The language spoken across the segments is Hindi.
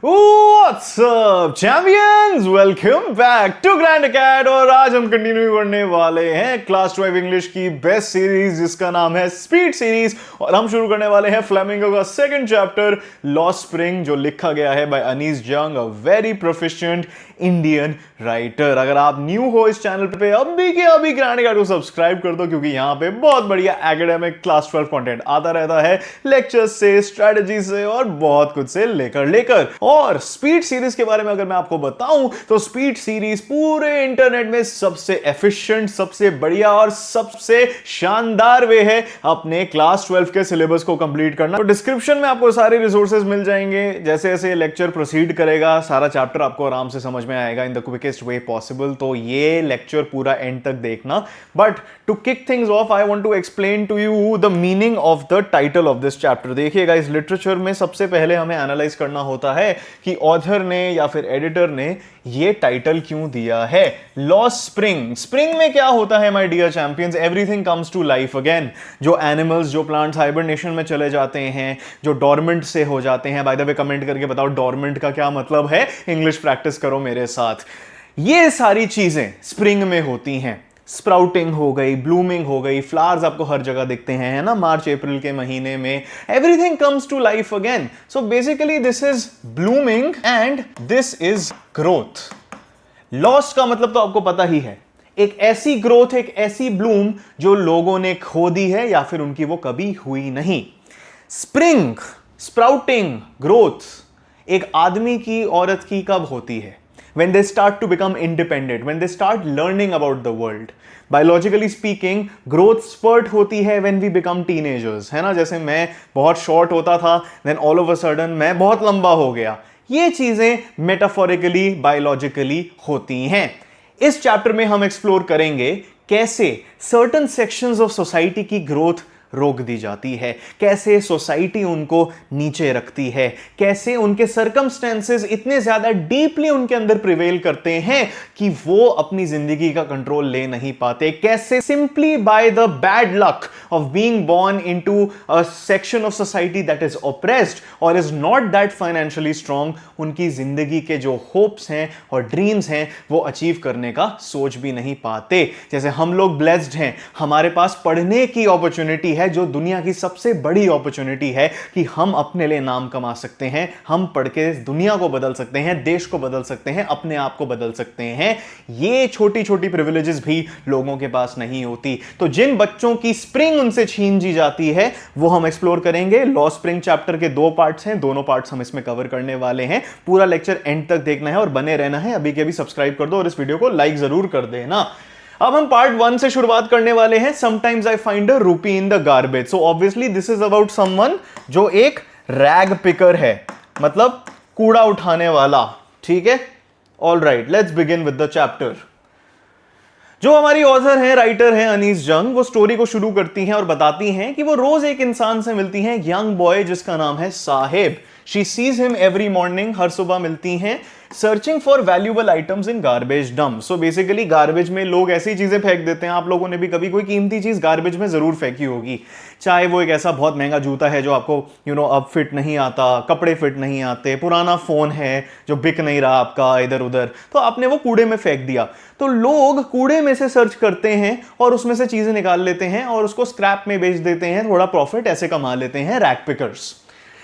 What's up champions? Welcome back to Grand Acad और आज हम कंटिन्यू करने वाले हैं क्लास 12 इंग्लिश की बेस्ट सीरीज जिसका नाम है स्पीड सीरीज और हम शुरू करने वाले हैं फ्लेमिंगो का सेकंड चैप्टर लॉस्ट स्प्रिंग जो लिखा गया है बाय अनीस जंग, a very proficient Indian writer. अगर आप न्यू हो इस चैनल पे अभी के अभी ग्रैंड अकेड को सब्सक्राइब कर दो क्योंकि यहाँ पे बहुत बढ़िया एकेडमिक क्लास 12 कंटेंट आता रहता है, लेक्चर्स से, स्ट्रेटजी से और बहुत कुछ से लेकर और स्पीड सीरीज के बारे में अगर मैं आपको बताऊं तो स्पीड सीरीज पूरे इंटरनेट में सबसे एफिशिएंट, सबसे बढ़िया और सबसे शानदार वे है अपने क्लास 12 के सिलेबस को कंप्लीट करना। तो डिस्क्रिप्शन में आपको सारे रिसोर्सेज मिल जाएंगे। जैसे जैसे लेक्चर प्रोसीड करेगा सारा चैप्टर आपको आराम से समझ में आएगा in the quickest way possible. तो ये लेक्चर पूरा एंड तक देखना। But to kick things off I want to explain to you the meaning of the title of this chapter. देखिएगा इस लिटरेचर में सबसे पहले हमें एनालाइज करना होता है कि ऑथर ने या फिर एडिटर ने ये टाइटल क्यों दिया है लॉस्ट स्प्रिंग। स्प्रिंग में क्या होता है my dear champions? Everything comes to life again. जो एनिमल्स, जो प्लांट्स हाइबरनेशन में चले जाते हैं, जो डॉर्मेंट से हो जाते हैं। बाय द वे कमेंट करके बताओ डॉर्मेंट का क्या मतलब है, इंग्लिश प्रैक्टिस करो मेरे साथ। ये सारी चीजें स्प्रिंग में होती हैं। स्प्राउटिंग हो गई, ब्लूमिंग हो गई, फ्लावर्स आपको हर जगह दिखते हैं, है ना, मार्च अप्रैल के महीने में। Everything comes to life again. So basically this is blooming and this is growth. Lost का मतलब तो आपको पता ही है, एक ऐसी ग्रोथ, एक ऐसी ब्लूम जो लोगों ने खो दी है या फिर उनकी वो कभी हुई नहीं। स्प्रिंग, स्प्राउटिंग, ग्रोथ एक आदमी की, औरत की कब होती है? When they start to become independent, when they start learning about the world. Biologically speaking, growth spurt होती है when we become teenagers, है ना। जैसे मैं बहुत short होता था, then all of a sudden मैं बहुत लंबा हो गया। ये चीजें metaphorically, biologically होती हैं। इस चैप्टर में हम एक्सप्लोर करेंगे कैसे certain sections of society की growth रोक दी जाती है, कैसे सोसाइटी उनको नीचे रखती है, कैसे उनके सर्कमस्टेंसेस इतने ज्यादा डीपली उनके अंदर प्रिवेल करते हैं कि वो अपनी जिंदगी का कंट्रोल ले नहीं पाते, कैसे simply by the bad luck of being born into a section of society that is oppressed और is not that financially strong, उनकी जिंदगी के जो होप्स हैं और ड्रीम्स हैं वो अचीव करने का सोच भी नहीं पाते। जैसे हम लोग ब्लेस्ड हैं, हमारे पास पढ़ने की अपॉर्चुनिटी है जो दुनिया की सबसे बड़ी अपॉर्चुनिटी है कि हम अपने लिए नाम कमा सकते हैं, हम पढ़ के दुनिया को बदल सकते हैं, देश को बदल सकते हैं, अपने आप को बदल सकते हैं। ये छोटी छोटी प्रिविलेजेस भी लोगों के पास नहीं होती। तो जिन बच्चों की स्प्रिंग उनसे छीन जी जाती है वो हम एक्सप्लोर करेंगे। लॉस्ट स्प्रिंग चैप्टर के 2 पार्ट्स हैं, दोनों पार्ट्स हम इसमें कवर करने वाले हैं। पूरा लेक्चर एंड तक देखना है और बने रहना है। अभी के अभी सब्सक्राइब कर दो और इस वीडियो को लाइक जरूर कर देना। अब हम पार्ट 1 से शुरुआत करने वाले हैं। समटाइम्स आई फाइंड अ रूपी इन the garbage. So obviously this is about someone जो एक रैग पिकर है, मतलब कूड़ा उठाने वाला। ठीक है, all right, let's begin with the chapter. जो हमारी ऑथर है, राइटर है अनीस जंग, वो स्टोरी को शुरू करती हैं और बताती हैं कि वो रोज एक इंसान से मिलती हैं, यंग बॉय जिसका नाम है Saheb. She sees him every morning, हर सुबह मिलती हैं, searching for valuable items in garbage dump. So basically garbage में लोग ऐसी चीजें फेंक देते हैं। आप लोगों ने भी कभी कोई कीमती चीज गार्बेज में जरूर फेंकी होगी, चाहे वो एक ऐसा बहुत महंगा जूता है जो आपको अब फिट नहीं आता, कपड़े फिट नहीं आते, पुराना फोन है जो बिक नहीं रहा आपका इधर उधर, तो आपने वो कूड़े में फेंक दिया। तो लोग कूड़े में से सर्च करते हैं और उसमें से चीजें निकाल लेते हैं और उसको स्क्रैप में बेच देते हैं, थोड़ा प्रॉफिट ऐसे कमा लेते हैं रैग पिकर्स।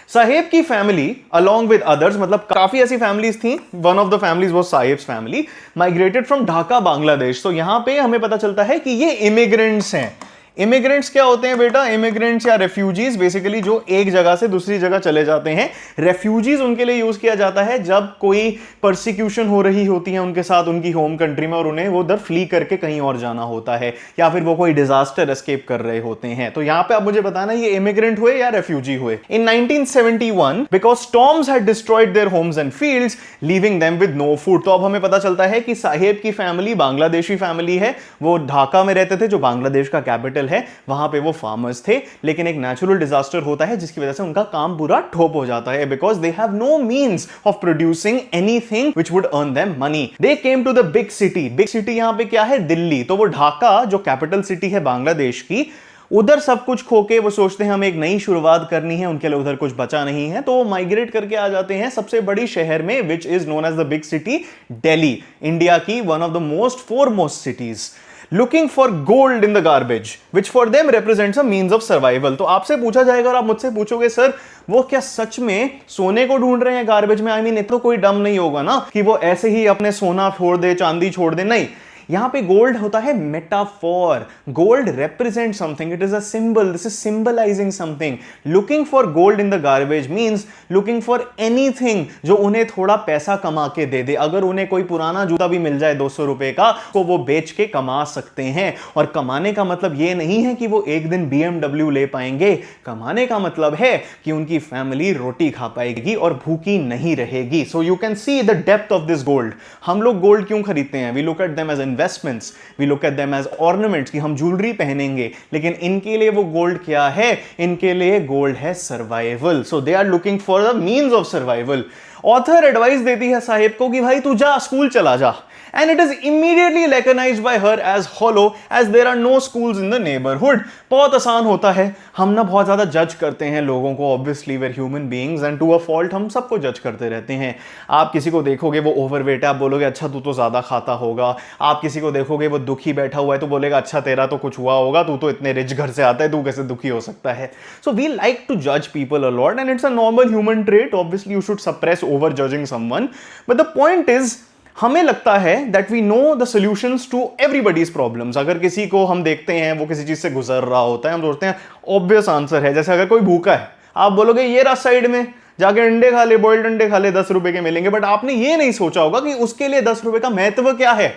साहेब की फैमिली अलॉन्ग विद अदर्स, मतलब काफी ऐसी फैमिलीज थी, one of the families was Saheb's family, migrated from Dhaka Bangladesh. तो यहां पे हमें पता चलता है कि ये इमिग्रेंट्स हैं। इमिग्रेंट्स क्या होते हैं बेटा? इमिग्रेंट्स या रेफ्यूजीज बेसिकली जो एक जगह से दूसरी जगह चले जाते हैं। रेफ्यूजीज उनके लिए यूज किया जाता है जब कोई परसिक्यूशन हो रही होती है उनके साथ उनकी होम कंट्री में और उन्हें वो उधर फ्ली करके कहीं और जाना होता है, या फिर वो कोई डिजास्टर एस्केप कर रहे होते हैं। तो यहां पे आप मुझे बताना ये इमिग्रेंट हुए या रेफ्यूजी हुए। In 1971 because storms had destroyed their homes and fields leaving them with no food. तो अब हमें पता चलता है कि साहेब की फैमिली बांग्लादेशी फैमिली है, वो ढाका में रहते थे जो बांग्लादेश का कैपिटल है, वहां पे वो फार्मर्स थे, लेकिन एक नेचुरल डिजास्टर होता है जिसकी वजह से उनका काम पूरा ठोप हो जाता है because they have no means of producing anything which would earn them money. They came to the big city. Big city यहां पे क्या है? दिल्ली। तो वो ढाका जो कैपिटल सिटी है बांग्लादेश की, उधर सब कुछ खो के वो सोचते हैं हमें एक नई शुरुआत करनी है, उनके लिए उधर कुछ बचा नहीं है, तो वो माइग्रेट करके आ जाते हैं सबसे बड़ी शहर में, which is known as the big city Delhi, India की one of the most foremost cities, looking for gold in the garbage which for them represents a means of survival. तो आपसे पूछा जाएगा और आप मुझसे पूछोगे सर वो क्या सच में सोने को ढूंढ रहे हैं गार्बेज में? आई मीन इतना कोई डम नहीं होगा ना कि वो ऐसे ही अपने सोना छोड़ दे, चांदी छोड़ दे। नहीं, यहां पे गोल्ड होता है metaphor. Gold represent something, it is a symbol, this is symbolising something. Looking for gold in the garbage means looking for anything जो उन्हें थोड़ा पैसा कमा के दे दे। अगर उन्हें कोई पुराना जूता भी मिल जाए 200 रुपए का तो वो बेच के कमा सकते हैं। और कमाने का मतलब ये नहीं है कि वो एक दिन BMW ले पाएंगे, कमाने का मतलब है कि उनकी फैमिली रोटी खा पाएगी और भूखी नहीं रहेगी। So you can see the depth of this gold. हम लोग गोल्ड क्यों खरीदते हैं? We look at them as investments, we look at them as ornaments कि हम ज्वेलरी पहनेंगे, लेकिन इनके लिए वो गोल्ड क्या है? इनके लिए गोल्ड है survival. So they are looking for the means of survival. Author advice देती है साहिब को कि भाई तू जा, स्कूल चला जा, and it is immediately recognized by her as hollow as there are no schools in the neighborhood। बहुत आसान होता है, हम ना बहुत ज्यादा जज करते हैं लोगों को, obviously we're human beings and to a fault हम सबको जज करते रहते हैं। आप किसी को देखोगे वो ओवरवेट है, आप बोलोगे अच्छा तू तो ज्यादा खाता होगा। आप किसी को देखोगे वो दुखी बैठा हुआ है तो बोलेगा अच्छा तेरा तो कुछ हुआ होगा, तू तो इतने रिच घर से आता है, तू कैसे दुखी हो सकता है। सो वी लाइक टू जज people a lot and it's a normal human trait. Obviously you should suppress over judging someone, but the point is हमें लगता है that we know the solutions to everybody's problems. अगर किसी को हम देखते हैं वो किसी चीज से गुजर रहा होता है, हम सोचते हैं ऑब्वियस आंसर है। जैसे अगर कोई भूखा है, आप बोलोगे ये रहा साइड में, जाके अंडे खा ले, बॉइल्ड अंडे खा ले, 10 रुपए के मिलेंगे। बट आपने ये नहीं सोचा होगा कि उसके लिए 10 रुपए का महत्व क्या है।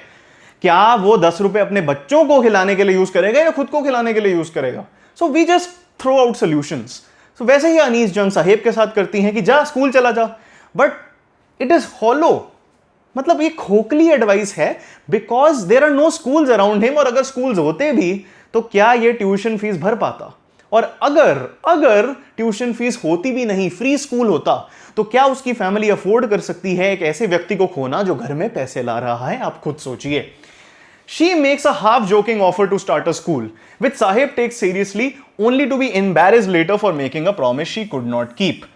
क्या वो 10 रुपए अपने बच्चों को खिलाने के लिए यूज करेगा या खुद को खिलाने के लिए यूज करेगा? So we just throw out solutions. So वैसे ही अनीस जंग साहेब के साथ करती हैं कि जा स्कूल चला जा, बट इट इज हॉलो। मतलब ये खोखली एडवाइस है because there are no schools around him. और अगर स्कूल्स होते भी तो क्या ये ट्यूशन फीस भर पाता? और अगर ट्यूशन फीस होती भी नहीं, फ्री स्कूल होता, तो क्या उसकी फैमिली अफोर्ड कर सकती है एक ऐसे व्यक्ति को खोना जो घर में पैसे ला रहा है? आप खुद सोचिए। She makes a half joking offer to start a school, which Sahib takes seriously only to be embarrassed later for making a promise she could not keep.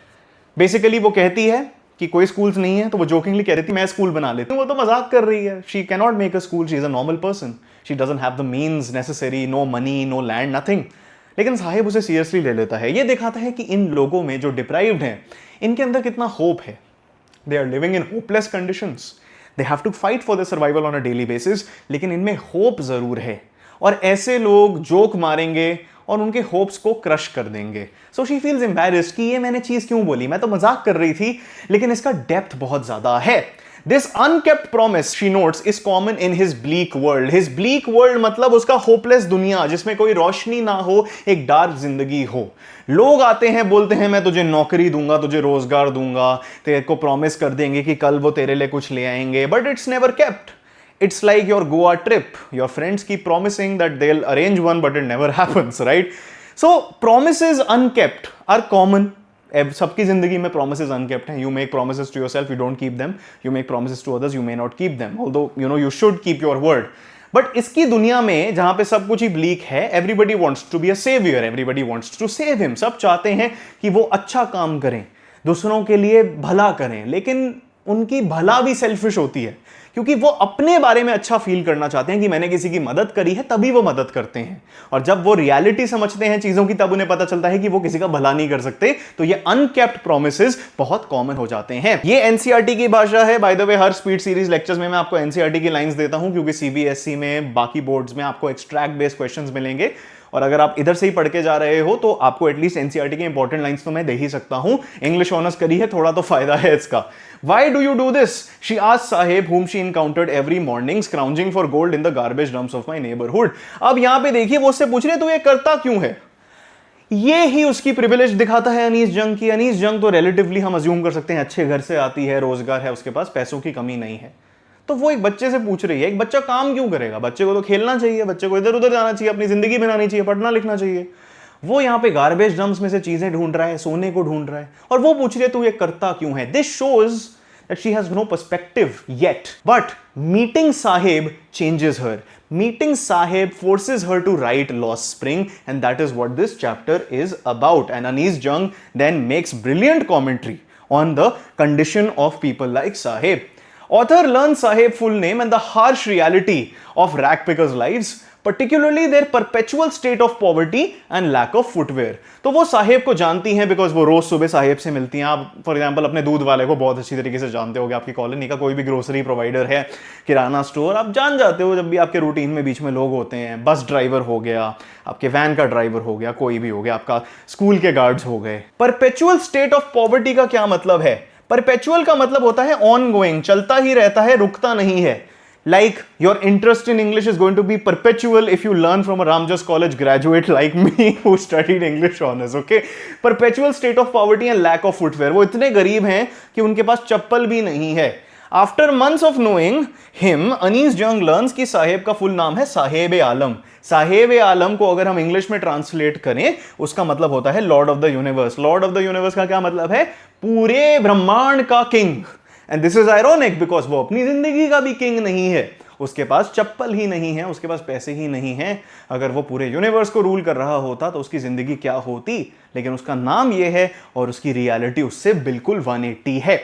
Basically वो कहती है कि कोई स्कूल्स नहीं है, तो वो जोकिंगली कह रही थी मैं स्कूल बना लेती हूँ। वो तो मजाक कर रही है। She can not make a school, she is a normal person, she doesn't have the means necessary, no money, no land, nothing. लेकिन साहिब उसे सीरियसली ले लेता है। ये दिखाता है कि इन लोगों में जो डिप्राइव्ड हैं, इनके अंदर कितना होप है। They are living in hopeless conditions, they have to fight for the survival on a daily basis, लेकिन इनमें होप जरूर है। और ऐसे लोग जोक मारेंगे और उनके होप्स को क्रश कर देंगे। सो शी फील्स एम्बैरेस्ड कि ये मैंने चीज क्यों बोली, मैं तो मजाक कर रही थी, लेकिन इसका डेप्थ बहुत ज्यादा है। This unkept promise she notes is common in his bleak world. His bleak world मतलब उसका होपलेस दुनिया जिसमें कोई रोशनी ना हो, एक डार्क जिंदगी हो। लोग आते हैं, बोलते हैं मैं तुझे नौकरी दूंगा, तुझे रोजगार दूंगा, तेरे को प्रॉमिस कर देंगे कि कल वो तेरे लिए कुछ ले आएंगे, but it's never kept. It's like your Goa trip. Your friends keep promising that they'll arrange one, but it never happens, right? So promises unkept are common. सबकी जिंदगी में promises unkept हैं. You make promises to yourself, you don't keep them. You make promises to others, you may not keep them. Although you should keep your word. But इसकी दुनिया में जहां पे सब कुछ ही bleak है, everybody wants to be a savior. Everybody wants to save him. सब चाहते हैं कि वो अच्छा काम करें, दूसरों के लिए भला करें, लेकिन उनकी भला भी सेल्फिश होती है क्योंकि वो अपने बारे में अच्छा फील करना चाहते हैं कि मैंने किसी की मदद करी है, तभी वो मदद करते हैं। और जब वो रियलिटी समझते हैं चीजों की, तब उन्हें पता चलता है कि वो किसी का भला नहीं कर सकते। तो ये अनकेप्ट प्रोमिसेस बहुत कॉमन हो जाते हैं। ये एनसीईआरटी की भाषा है। By the way, her speed series lectures में मैं आपको एनसीईआरटी की लाइंस देता हूं क्योंकि सीबीएसई में, बाकी बोर्ड्स में आपको एक्सट्रैक्ट बेस्ड क्वेश्चंस मिलेंगे। और अगर आप इधर से ही पढ़ के जा रहे हो तो आपको एटलीस्ट एनसीईआरटी के इंपॉर्टेंट लाइंस तो मैं दे ही सकता हूं। इंग्लिश ऑनर्स करी है, थोड़ा तो फायदा है इसका। Why do you do this? She asked Sahib, whom she encountered every morning, scrounging for gold in the garbage dumps of my neighborhood. अब यहां पे देखिए, वो उससे पूछ रहे तू ये करता क्यों है? ये ही उसकी प्रिविलेज दिखाता है अनीस जंग की। अनीस जंग तो रिलेटिवली हम अज्यूम कर सकते हैं अच्छे घर से आती है, रोजगार है उसके पास, पैसों की कमी नहीं है। तो वो एक बच्चे से पूछ रही है। एक बच्चा काम क्यों करेगा? बच्चे को तो खेलना चाहिए, बच्चे को इधर उधर जाना चाहिए, अपनी जिंदगी बनानी चाहिए, पढ़ना लिखना चाहिए। वो यहां पे गार्बेज डंप्स में से चीजें ढूंढ रहा है, सोने को ढूंढ रहा है, और वो पूछ रही है तू ये करता क्यों है? This shows that she has no perspective yet. But meeting Sahib changes her. Meeting Sahib forces her to write Lost Spring, and that is what this chapter is about. And Anees Jung then makes brilliant commentary on the condition of people like Sahib. Author learns Sahib's full name and the harsh reality of rag pickers' lives, particularly their perpetual state of poverty and lack of footwear. तो वो साहेब को जानती हैं बिकॉज वो रोज सुबह साहेब से मिलती हैं. आप फॉर एग्जांपल अपने दूध वाले को बहुत अच्छी तरीके से जानते होगे, आपकी कॉलोनी का कोई भी ग्रोसरी प्रोवाइडर है, किराना स्टोर, आप जान जाते हो जब भी आपके रूटीन में बीच में लोग होते हैं. बस ड्राइवर हो गया, आपके वैन का ड्राइवर हो गया, कोई भी हो गया, आपका स्कूल के गार्ड्स हो गए. परपेचुअल स्टेट ऑफ पॉवर्टी का क्या मतलब है? परपेचुअल का मतलब होता है ऑन गोइंग, चलता ही रहता है, रुकता नहीं है. Like your interest in English is going to be perpetual if you learn from a Ramjas College graduate like me who studied English honors, okay? Perpetual state of poverty and lack of footwear. वो इतने गरीब हैं कि उनके पास चप्पल भी नहीं है. After months of knowing him, Anees Jung learns कि साहेब का फुल नाम है साहेब आलम. साहेब आलम को अगर हम इंग्लिश में ट्रांसलेट करें, उसका मतलब होता है Lord of the universe. Lord of the universe का क्या मतलब है? पूरे ब्रह्मांड का king. And this is ironic because वो अपनी जिंदगी का भी किंग नहीं है. उसके पास चप्पल ही नहीं है, उसके पास पैसे ही नहीं है. अगर वो पूरे यूनिवर्स को रूल कर रहा होता तो उसकी जिंदगी क्या होती. लेकिन उसका नाम ये है और उसकी रियलिटी उससे बिल्कुल 180 है.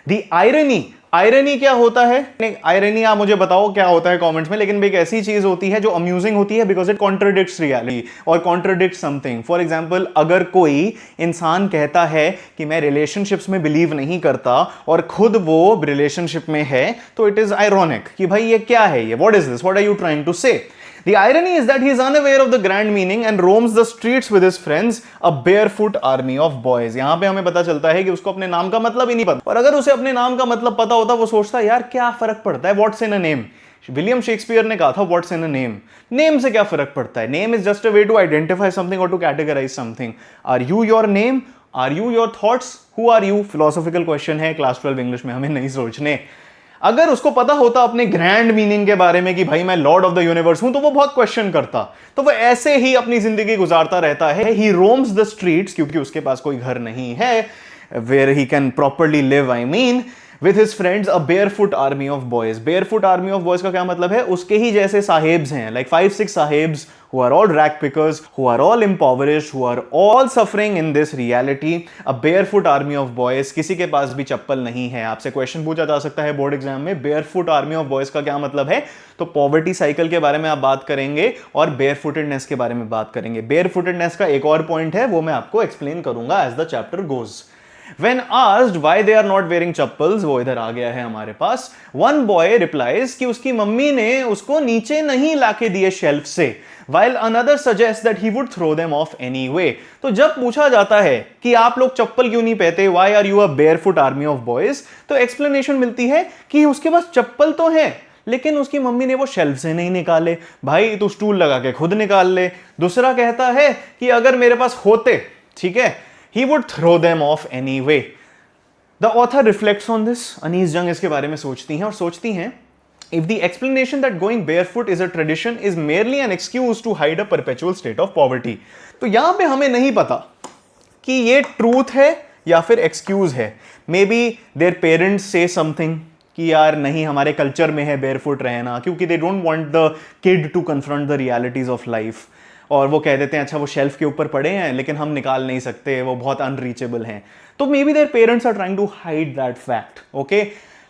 दी आयरनी, आयरनी क्या होता है? आयरनी आप मुझे बताओ क्या होता है कमेंट्स में. लेकिन एक ऐसी चीज होती है जो अम्यूजिंग होती है बिकॉज इट कॉन्ट्रडिक्ट्स रियलिटी और कॉन्ट्रडिक्ट्स समथिंग. फॉर एग्जांपल, अगर कोई इंसान कहता है कि मैं रिलेशनशिप्स में बिलीव नहीं करता और खुद वो रिलेशनशिप में है, तो इट इज आयरॉनिक कि भाई ये क्या है, ये what is this, what are you trying to say. The irony is that he is unaware of the grand meaning and roams the streets with his friends, a barefoot army of boys. यहां पे हमें पता चलता है कि उसको अपने नाम का मतलब ही नहीं पता. और अगर उसे अपने नाम का मतलब पता होता, वो सोचता यार क्या फर्क पड़ता है, what's in a name. William Shakespeare ने कहा था what's in a name. Name से क्या फर्क पड़ता है? Name is just a way to identify something और to categorise something. Are you your name? Are you your thoughts? Who are you? Philosophical question है, क्लास 12 इंग्लिश में हमें नहीं सोचने. अगर उसको पता होता अपने ग्रैंड मीनिंग के बारे में कि भाई मैं लॉर्ड ऑफ द यूनिवर्स हूं, तो वो बहुत क्वेश्चन करता. तो वो ऐसे ही अपनी जिंदगी गुजारता रहता है. ही रोम्स द स्ट्रीट्स, क्योंकि उसके पास कोई घर नहीं है where he can properly live, I mean with his friends a barefoot army of boys. Barefoot army of boys का क्या मतलब है? उसके ही जैसे साहेब्स हैं, like 5-6 Saheb's who are all rag pickers, who are all impoverished, who are all suffering in this reality. A barefoot army of boys. किसी के पास भी चप्पल नहीं है. आपसे क्वेश्चन पूछा जा सकता है बोर्ड एग्जाम में, barefoot army of boys का क्या मतलब है? तो पॉवर्टी साइकिल के बारे में आप बात करेंगे और बेयरफुटेडनेस के बारे में बात करेंगे. बेयरफुटेडनेस का एक और पॉइंट है, वो मैं आपको एक्सप्लेन करूंगा as the chapter goes. When asked why they are not wearing chappals, वो इधर आ गया है हमारे पास. One boy replies कि उसकी मम्मी ने उसको नीचे नहीं लाके दिए शेल्फ से, while another suggests that he would throw them off anyway. तो जब पूछा जाता है कि आप लोग चप्पल क्यों नहीं पहनते, why are you a barefoot army of boys, तो एक्सप्लेनेशन मिलती है कि उसके पास चप्पल तो है लेकिन उसकी मम्मी ने वो शेल्फ से नहीं निकाले. भाई तू स्टूल लगा के खुद निकाल ले. दूसरा कहता है कि अगर मेरे पास होते, ठीक है, he would throw them off anyway. The author reflects on this. Anees Jung इसके बारे में सोचती हैं और सोचती हैं, if the explanation that going barefoot is a tradition is merely an excuse to hide a perpetual state of poverty. तो यहां पे हमें नहीं पता कि ये ट्रूथ है या फिर एक्सक्यूज है. मे बी देयर पेरेंट्स से समथिंग कि यार नहीं, हमारे कल्चर में है बेयरफुट रहना, क्योंकि they don't want the kid to confront the realities of life. और वो कह देते हैं अच्छा वो शेल्फ के ऊपर पड़े हैं लेकिन हम निकाल नहीं सकते, वो बहुत अनरीचेबल हैं. तो maybe their parents are trying to hide that fact. Okay,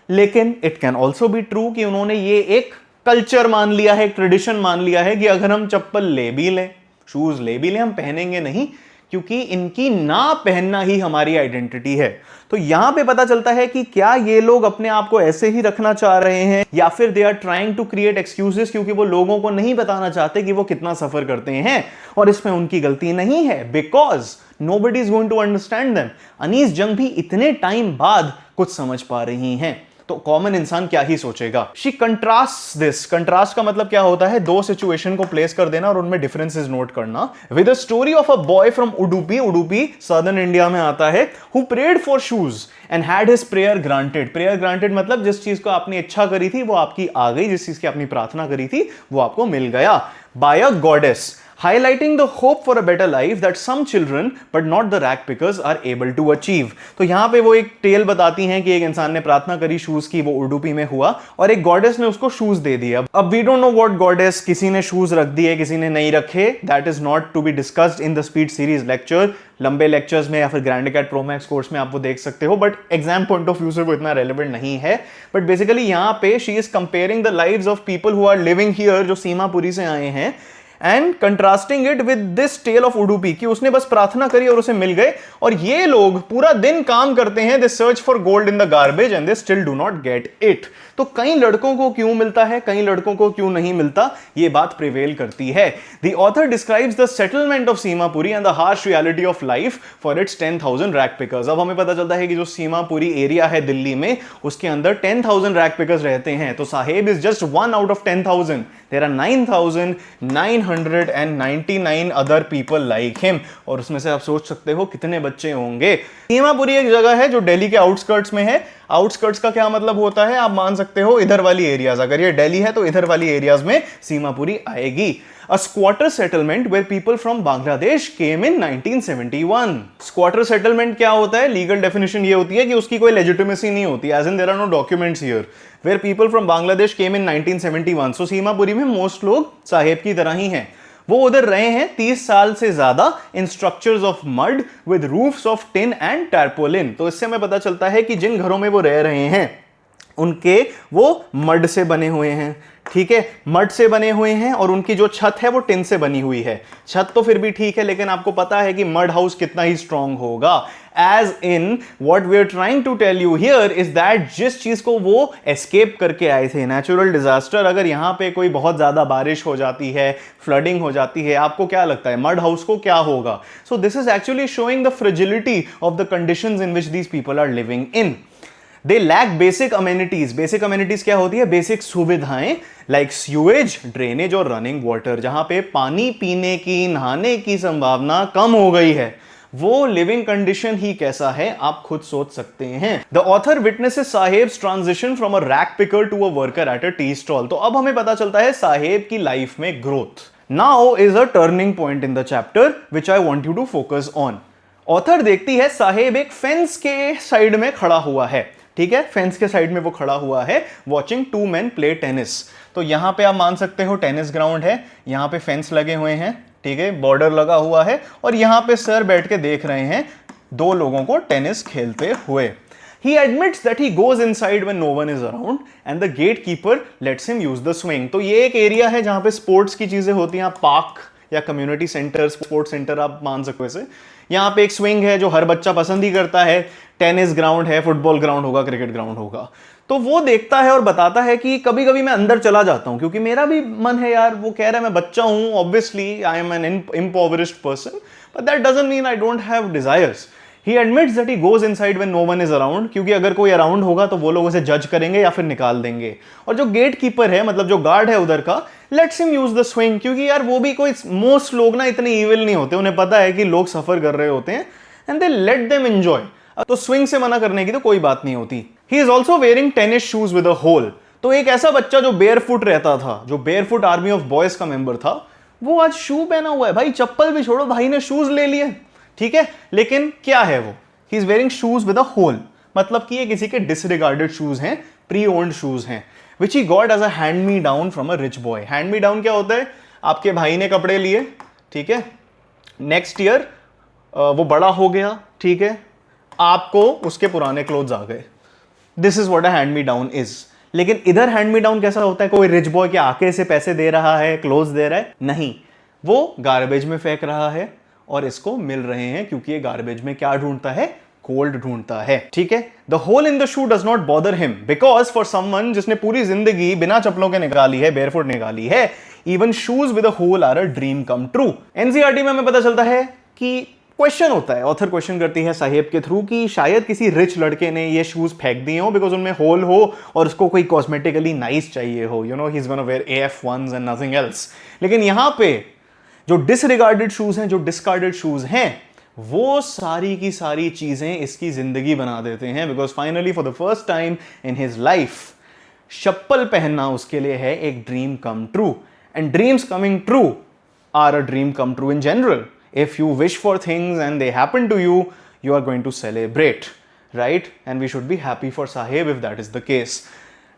लेकिन it can also be true कि उन्होंने ये एक कल्चर मान लिया है, एक ट्रेडिशन मान लिया है कि अगर हम चप्पल ले भी लें, शूज ले भी लें, हम पहनेंगे नहीं, क्योंकि इनकी ना पहनना ही हमारी आइडेंटिटी है. तो यहां पे पता चलता है कि क्या ये लोग अपने आप को ऐसे ही रखना चाह रहे हैं या फिर they are trying to create excuses, क्योंकि वो लोगों को नहीं बताना चाहते कि वो कितना सफर करते हैं. और इसमें उनकी गलती नहीं है, because nobody is going to understand them. Anees Jung भी इतने टाइम बाद कुछ समझ पा रही हैं, तो कॉमन इंसान क्या ही सोचेगा. She contrast this. कंट्रास्ट का मतलब क्या होता है? दो सिचुएशन को प्लेस कर देना और उनमें डिफरेंसेस नोट करना. With a story of a boy from Udupi, Udupi southern India में आता है, who prayed for shoes and had his prayer granted. Prayer granted मतलब जिस चीज को आपने इच्छा करी थी वो आपकी आ गई, जिस चीज की आपने प्रार्थना करी थी वो आपको मिल गया. By a goddess. highlighting the hope for a better life that some children but not the rag pickers are able to achieve। तो यहां पे वो एक टेल बताती हैं कि एक इंसान ने प्रार्थना करी शूज की, वो उडुपी में हुआ और एक गॉडेस ने उसको शूज दे दिया। अब we don't know what goddess, किसी ने शूज रख दिए किसी ने नहीं रखे, that is not to be discussed in the speed series lecture. लंबे लेक्चर्स में या फिर grand acad pro max course में आप वो देख सकते हो, but exam point of view से वो इतना रेलेवेंट नहीं है। बट बेसिकली यहां पे she is comparing the lives of people who are living here, जो सीमापुरी से आए हैं, and contrasting it with this tale of Udupi कि उसने बस प्रार्थना करी और उसे मिल गए, और ये लोग पूरा दिन काम करते हैं, they search for gold in the garbage and they still do not get it. तो कई लड़कों को क्यों मिलता है, कई लड़कों को क्यों नहीं मिलता, ये बात प्रिवेल करती है। The author describes the settlement of Seemapuri and the harsh reality of life for its 10,000 rag pickers. अब हमें पता चलता है कि जो सीमापुरी एरिया है दिल्ली में, उसके अंदर 10,000 रैक पिकर्स रहते हैं। तो Saheb is just 1 out of 10,000। There are 9,999 other people like him. और उसमें से आप सोच सकते हो कितने बच्चे होंगे। सीमापुरी एक जगह है जो दिल्ली के आउटस्कर्ट्स में है। आउटस्कर्ट्स का क्या मतलब होता है, आप मान सकते हो इधर वाली एरियाज, अगर ये दिल्ली है तो इधर वाली एरियाज में सीमापुरी आएगी। A squatter settlement where people from Bangladesh came in 1971। Squatter settlement क्या होता है, लीगल डेफिनेशन ये होती है कि उसकी कोई लेजिटिमेसी नहीं होती, as in there are no documents here, where people from Bangladesh came in 1971। So Seemapuri में मोस्ट लोग साहेब की तरह ही हैं। वो उधर रहे हैं 30 साल से ज्यादा in structures of mud with roofs of tin and tarpaulin. तो इससे हमें पता चलता है कि जिन घरों में वो रह रहे हैं उनके वो मड से बने हुए हैं, ठीक है, मड से बने हुए हैं, और उनकी जो छत है वो टिन से बनी हुई है। छत तो फिर भी ठीक है, लेकिन आपको पता है कि मड हाउस कितना ही स्ट्रांग होगा। As in what we are trying to tell you here is that जिस चीज को वो एस्केप करके आए थे, नेचुरल डिजास्टर, अगर यहां पे कोई बहुत ज्यादा बारिश हो जाती है, फ्लडिंग हो जाती है, आपको क्या लगता है मड हाउस को क्या होगा? So this is actually showing the fragility of the conditions in which these people are living in. They lack basic amenities. Basic amenities क्या होती है? बेसिक सुविधाएं, लाइक स्यूएज, ड्रेनेज और रनिंग वाटर। जहां पे पानी पीने की, नहाने की संभावना कम हो गई है, वो लिविंग कंडीशन ही कैसा है आप खुद सोच सकते हैं। The author witnesses Saheb's transition from a rag picker to a worker at a tea stall. तो अब हमें पता चलता है साहेब की लाइफ में growth. Now is a turning point in the chapter which I want you to focus on. Author देखती है साहेब एक फेंस के साइड में खड़ा हुआ है, ठीक है, फेंस के साइड में वो खड़ा हुआ है, वॉचिंग 2 men प्ले टेनिस। तो यहां पे आप मान सकते हो टेनिस ग्राउंड है, यहां पे फेंस लगे हुए हैं, ठीक है, बॉर्डर लगा हुआ है, और यहां पे सर बैठ के देख रहे हैं 2 लोगों को टेनिस खेलते हुए। He admits that he goes inside when no one is around and the gatekeeper lets him use the swing। तो ये एक एरिया है जहां पे स्पोर्ट्स की चीजें होती हैं, पार्क या कम्युनिटी सेंटर, स्पोर्ट्स सेंटर आप मान सकते हो इसे। यहाँ पे एक स्विंग है जो हर बच्चा पसंद ही करता है, टेनिस ग्राउंड है, फुटबॉल ग्राउंड होगा, क्रिकेट ग्राउंड होगा। तो वो देखता है और बताता है कि कभी कभी मैं अंदर चला जाता हूं क्योंकि मेरा भी मन है यार। वो कह रहा है मैं बच्चा हूं, obviously I am an impoverished person, but that doesn't mean I don't have desires. He admits that he goes inside when no one is around, क्योंकि अगर कोई अराउंड होगा तो वो लोग उसे जज करेंगे या फिर निकाल देंगे। और जो गेट कीपर है, मतलब जो गार्ड है उधर का, let's him use the swing, क्योंकि यार वो भी कोई, मोस्ट लोग ना इतने इविल नहीं होते, उन्हें पता है कि लोग सफर कर रहे होते हैं, and they let them enjoy. तो स्विंग से मना करने की तो कोई बात नहीं होती। He is also wearing tennis shoes with a hole. तो एक ऐसा बच्चा जो बेयरफुट रहता था, जो बेयरफुट आर्मी ऑफ बॉयज का मेंबर था, वो आज शू पहना हुआ है। भाई चप्पल भी छोड़ो, भाई ने शूज ले लिए, ठीक है, लेकिन क्या है वो, he is wearing shoes with a hole, मतलब कि ये किसी के डिसरिगार्डेड शूज हैं, प्री ओन्ड शूज हैं, which he got as a hand me down from a rich boy. Hand me down क्या होता है? आपके भाई ने कपड़े लिए, ठीक है, नेक्स्ट ईयर वो बड़ा हो गया, ठीक है, आपको उसके पुराने क्लोथ्स आ गए। This is what a hand me down is. लेकिन इधर हैंड मी डाउन कैसा होता है? कोई रिच बॉय के आके से पैसे दे रहा है, क्लोथ्स दे रहा है? नहीं, वो गार्बेज में फेंक रहा है और इसको मिल रहे हैं, क्योंकि ये गार्बेज में क्या ढूंढता है? गोल्ड ढूंढता है, ठीक है। The hole in the shoe does not bother him because for someone जिसने पूरी जिंदगी बिना चप्पलों के निकाली है, बेयरफुट निकाली है, even shoes with a hole are a dream come true. NCERT में हमें पता चलता है कि क्वेश्चन होता है, ऑथर क्वेश्चन करती है साहेब के थ्रू कि शायद किसी रिच लड़के ने ये शूज फेंक दिए हो बिकॉज उनमें होल हो और उसको कोई कॉस्मेटिकली नाइस चाहिए हो, you know, he is gonna wear AF1s and nothing else. लेकिन यहां पे जो डिसरिगार्डेड शूज हैं, जो डिस्कार्डेड शूज हैं, वो सारी की सारी चीजें इसकी जिंदगी बना देते हैं, because finally for the first time in his life चप्पल पहनना उसके लिए है एक dream come true, and dreams coming true are a dream come true in general. If you wish for things and they happen to you, you are going to celebrate, right? And we should be happy for Sahib if that is the case.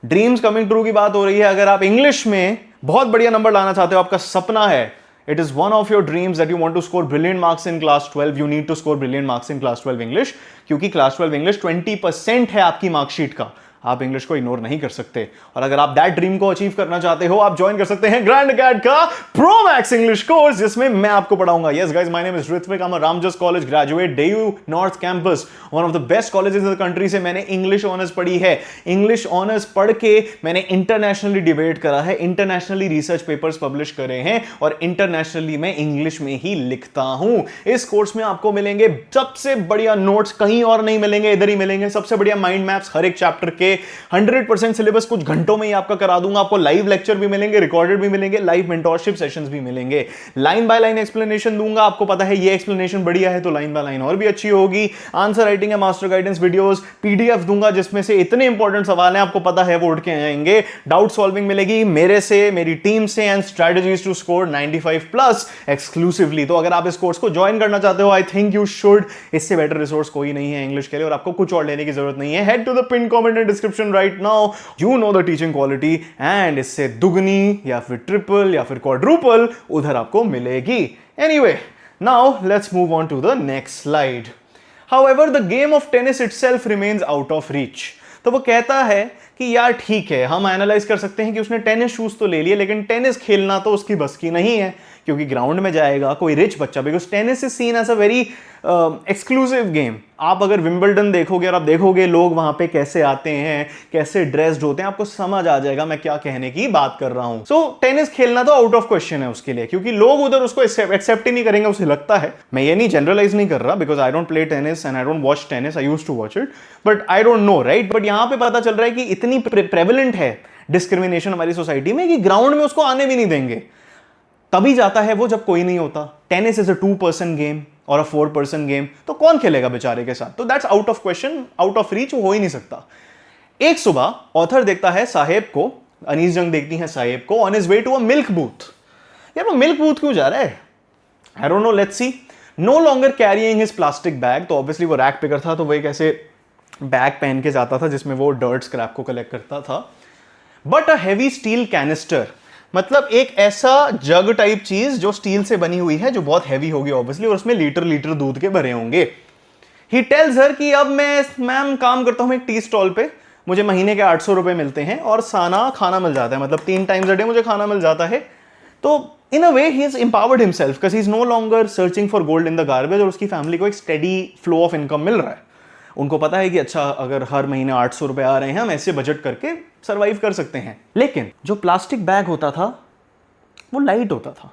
Dreams coming true की बात हो रही है. अगर आप इंग्लिश में बहुत बढ़िया नंबर लाना चाहते हो, आपका सपना है, it is one of your dreams that you want to score brilliant marks in class 12, you need to score brilliant marks in class 12 English, क्योंकि class 12 English 20% है आपकी मार्कशीट का. आप इंग्लिश को इग्नोर नहीं कर सकते. और अगर आप दैट ड्रीम को अचीव करना चाहते हो, आप ज्वाइन कर सकते हैं ग्रैंड अकेड का प्रो मैक्स इंग्लिश कोर्स, जिसमें मैं आपको पढ़ाऊंगा. Yes guys, my name is Ritwik, I am a Ramjas college graduate, DU north campus, one of the best colleges in the country से मैंने इंग्लिश ऑनर्स पढ़ी है. इंग्लिश ऑनर्स पढ़ के मैंने इंटरनेशनली डिबेट करा है, इंटरनेशनली रिसर्च पेपर्स पब्लिश करे हैं, और इंटरनेशनली मैं इंग्लिश में ही लिखता हूं. इस कोर्स में आपको मिलेंगे सबसे बढ़िया नोट्स, कहीं और नहीं मिलेंगे, इधर ही मिलेंगे. सबसे बढ़िया माइंड मैप्स हर एक चैप्टर के, 100% सिलेबस कुछ घंटों में ही आपका करा दूंगा. आपको लाइव लेक्चर भी मिलेंगे, रिकॉर्डेड भी मिलेंगे, लाइव मेंटोरशिप सेशंस भी मिलेंगे. लाइन बाय लाइन एक्सप्लेनेशन दूंगा. आपको पता है ये एक्सप्लेनेशन बढ़िया है तो लाइन बाय लाइन और भी अच्छी होगी. आंसर राइटिंग है, मास्टर गाइडेंस वीडियोस, पीडीएफ दूंगा जिसमें से इतने इंपॉर्टेंट सवाल हैं आपको पता है वो उठ के आएंगे. डाउट सॉल्विंग मिलेगी मेरे से, मेरी टीम से, and strategies to score 95+ exclusively. तो अगर आप इस कोर्स को ज्वाइन करना चाहते हो, आई थिंक यू शुड. इससे बेटर रिसोर्स कोई नहीं है इंग्लिश के लिए, और आपको कुछ और लेने की जरूरत नहीं है. Head to the pin comment and description right now. You know the teaching quality, and इससे दुगनी या फिर ट्रिपल या फिर क्वाड्रुपल उधर आपको मिलेगी. Anyway, now let's move on to the next slide. However, the game of tennis itself remains out of reach. तो वो कहता है कि यार ठीक है, हम एनालाइज कर सकते हैं कि उसने टेनिस शूज तो ले लिए, लेकिन टेनिस खेलना तो उसकी बस की नहीं है, क्योंकि ग्राउंड में जाएगा कोई रिच बच्चा, because tennis is seen as a very exclusive game. आप अगर विंबलडन देखोगे और आप देखोगे लोग वहां पे कैसे आते हैं, कैसे ड्रेस्ड होते हैं, आपको समझ आ जाएगा मैं क्या कहने की बात कर रहा हूं. सो टेनिस खेलना तो आउट ऑफ क्वेश्चन है उसके लिए, क्योंकि लोग उधर उसको एक्सेप्ट ही नहीं करेंगे, उसे लगता है. मैं ये नहीं जनरलाइज नहीं कर रहा, because I don't play tennis and I don't watch tennis, I used to watch it, but I don't know, right. But यहां पे पता चल रहा है कि इतनी प्रेवलेंट है डिस्क्रिमिनेशन हमारी सोसाइटी में कि ग्राउंड में उसको आने भी नहीं देंगे. तभी जाता है वो जब कोई नहीं होता. Tennis is a 2-person game और अ 4-person गेम, तो कौन खेलेगा बेचारे के साथ. तो that's out of question, out of reach, वो हो ही नहीं सकता. एक सुबह ऑथर देखता है साहेब को, अनीस जंग देखती है साहेब को on his way to a milk booth. यार वो मिल्क बूथ क्यों जा रहा है? I don't know, let's see. No longer carrying his plastic bag, तो ऑब्वियसली वो रैक पिकर था, तो वो एक ऐसे बैग पहन के जाता था जिसमें वो डर्ट स्क्रैप को कलेक्ट करता था. But a heavy steel canister, मतलब एक ऐसा जग टाइप चीज जो स्टील से बनी हुई है, जो बहुत हैवी होगी ऑब्वियसली, और उसमें लीटर लीटर दूध के भरे होंगे. ही टेल्स हर कि अब मैम काम करता हूं एक टी स्टॉल पे, मुझे महीने के 800 रुपए मिलते हैं और साना खाना मिल जाता है, मतलब 3 टाइम्स अ डे मुझे खाना मिल जाता है. तो in a way he is empowered himself, because he is no longer searching for gold in the garbage, और उसकी फैमिली को एक स्टेडी फ्लो ऑफ इनकम मिल रहा है. उनको पता है कि अच्छा, अगर हर महीने 800 रुपए आ रहे हैं, हम ऐसे बजट करके सर्वाइव कर सकते हैं. लेकिन जो प्लास्टिक बैग होता था वो लाइट होता था,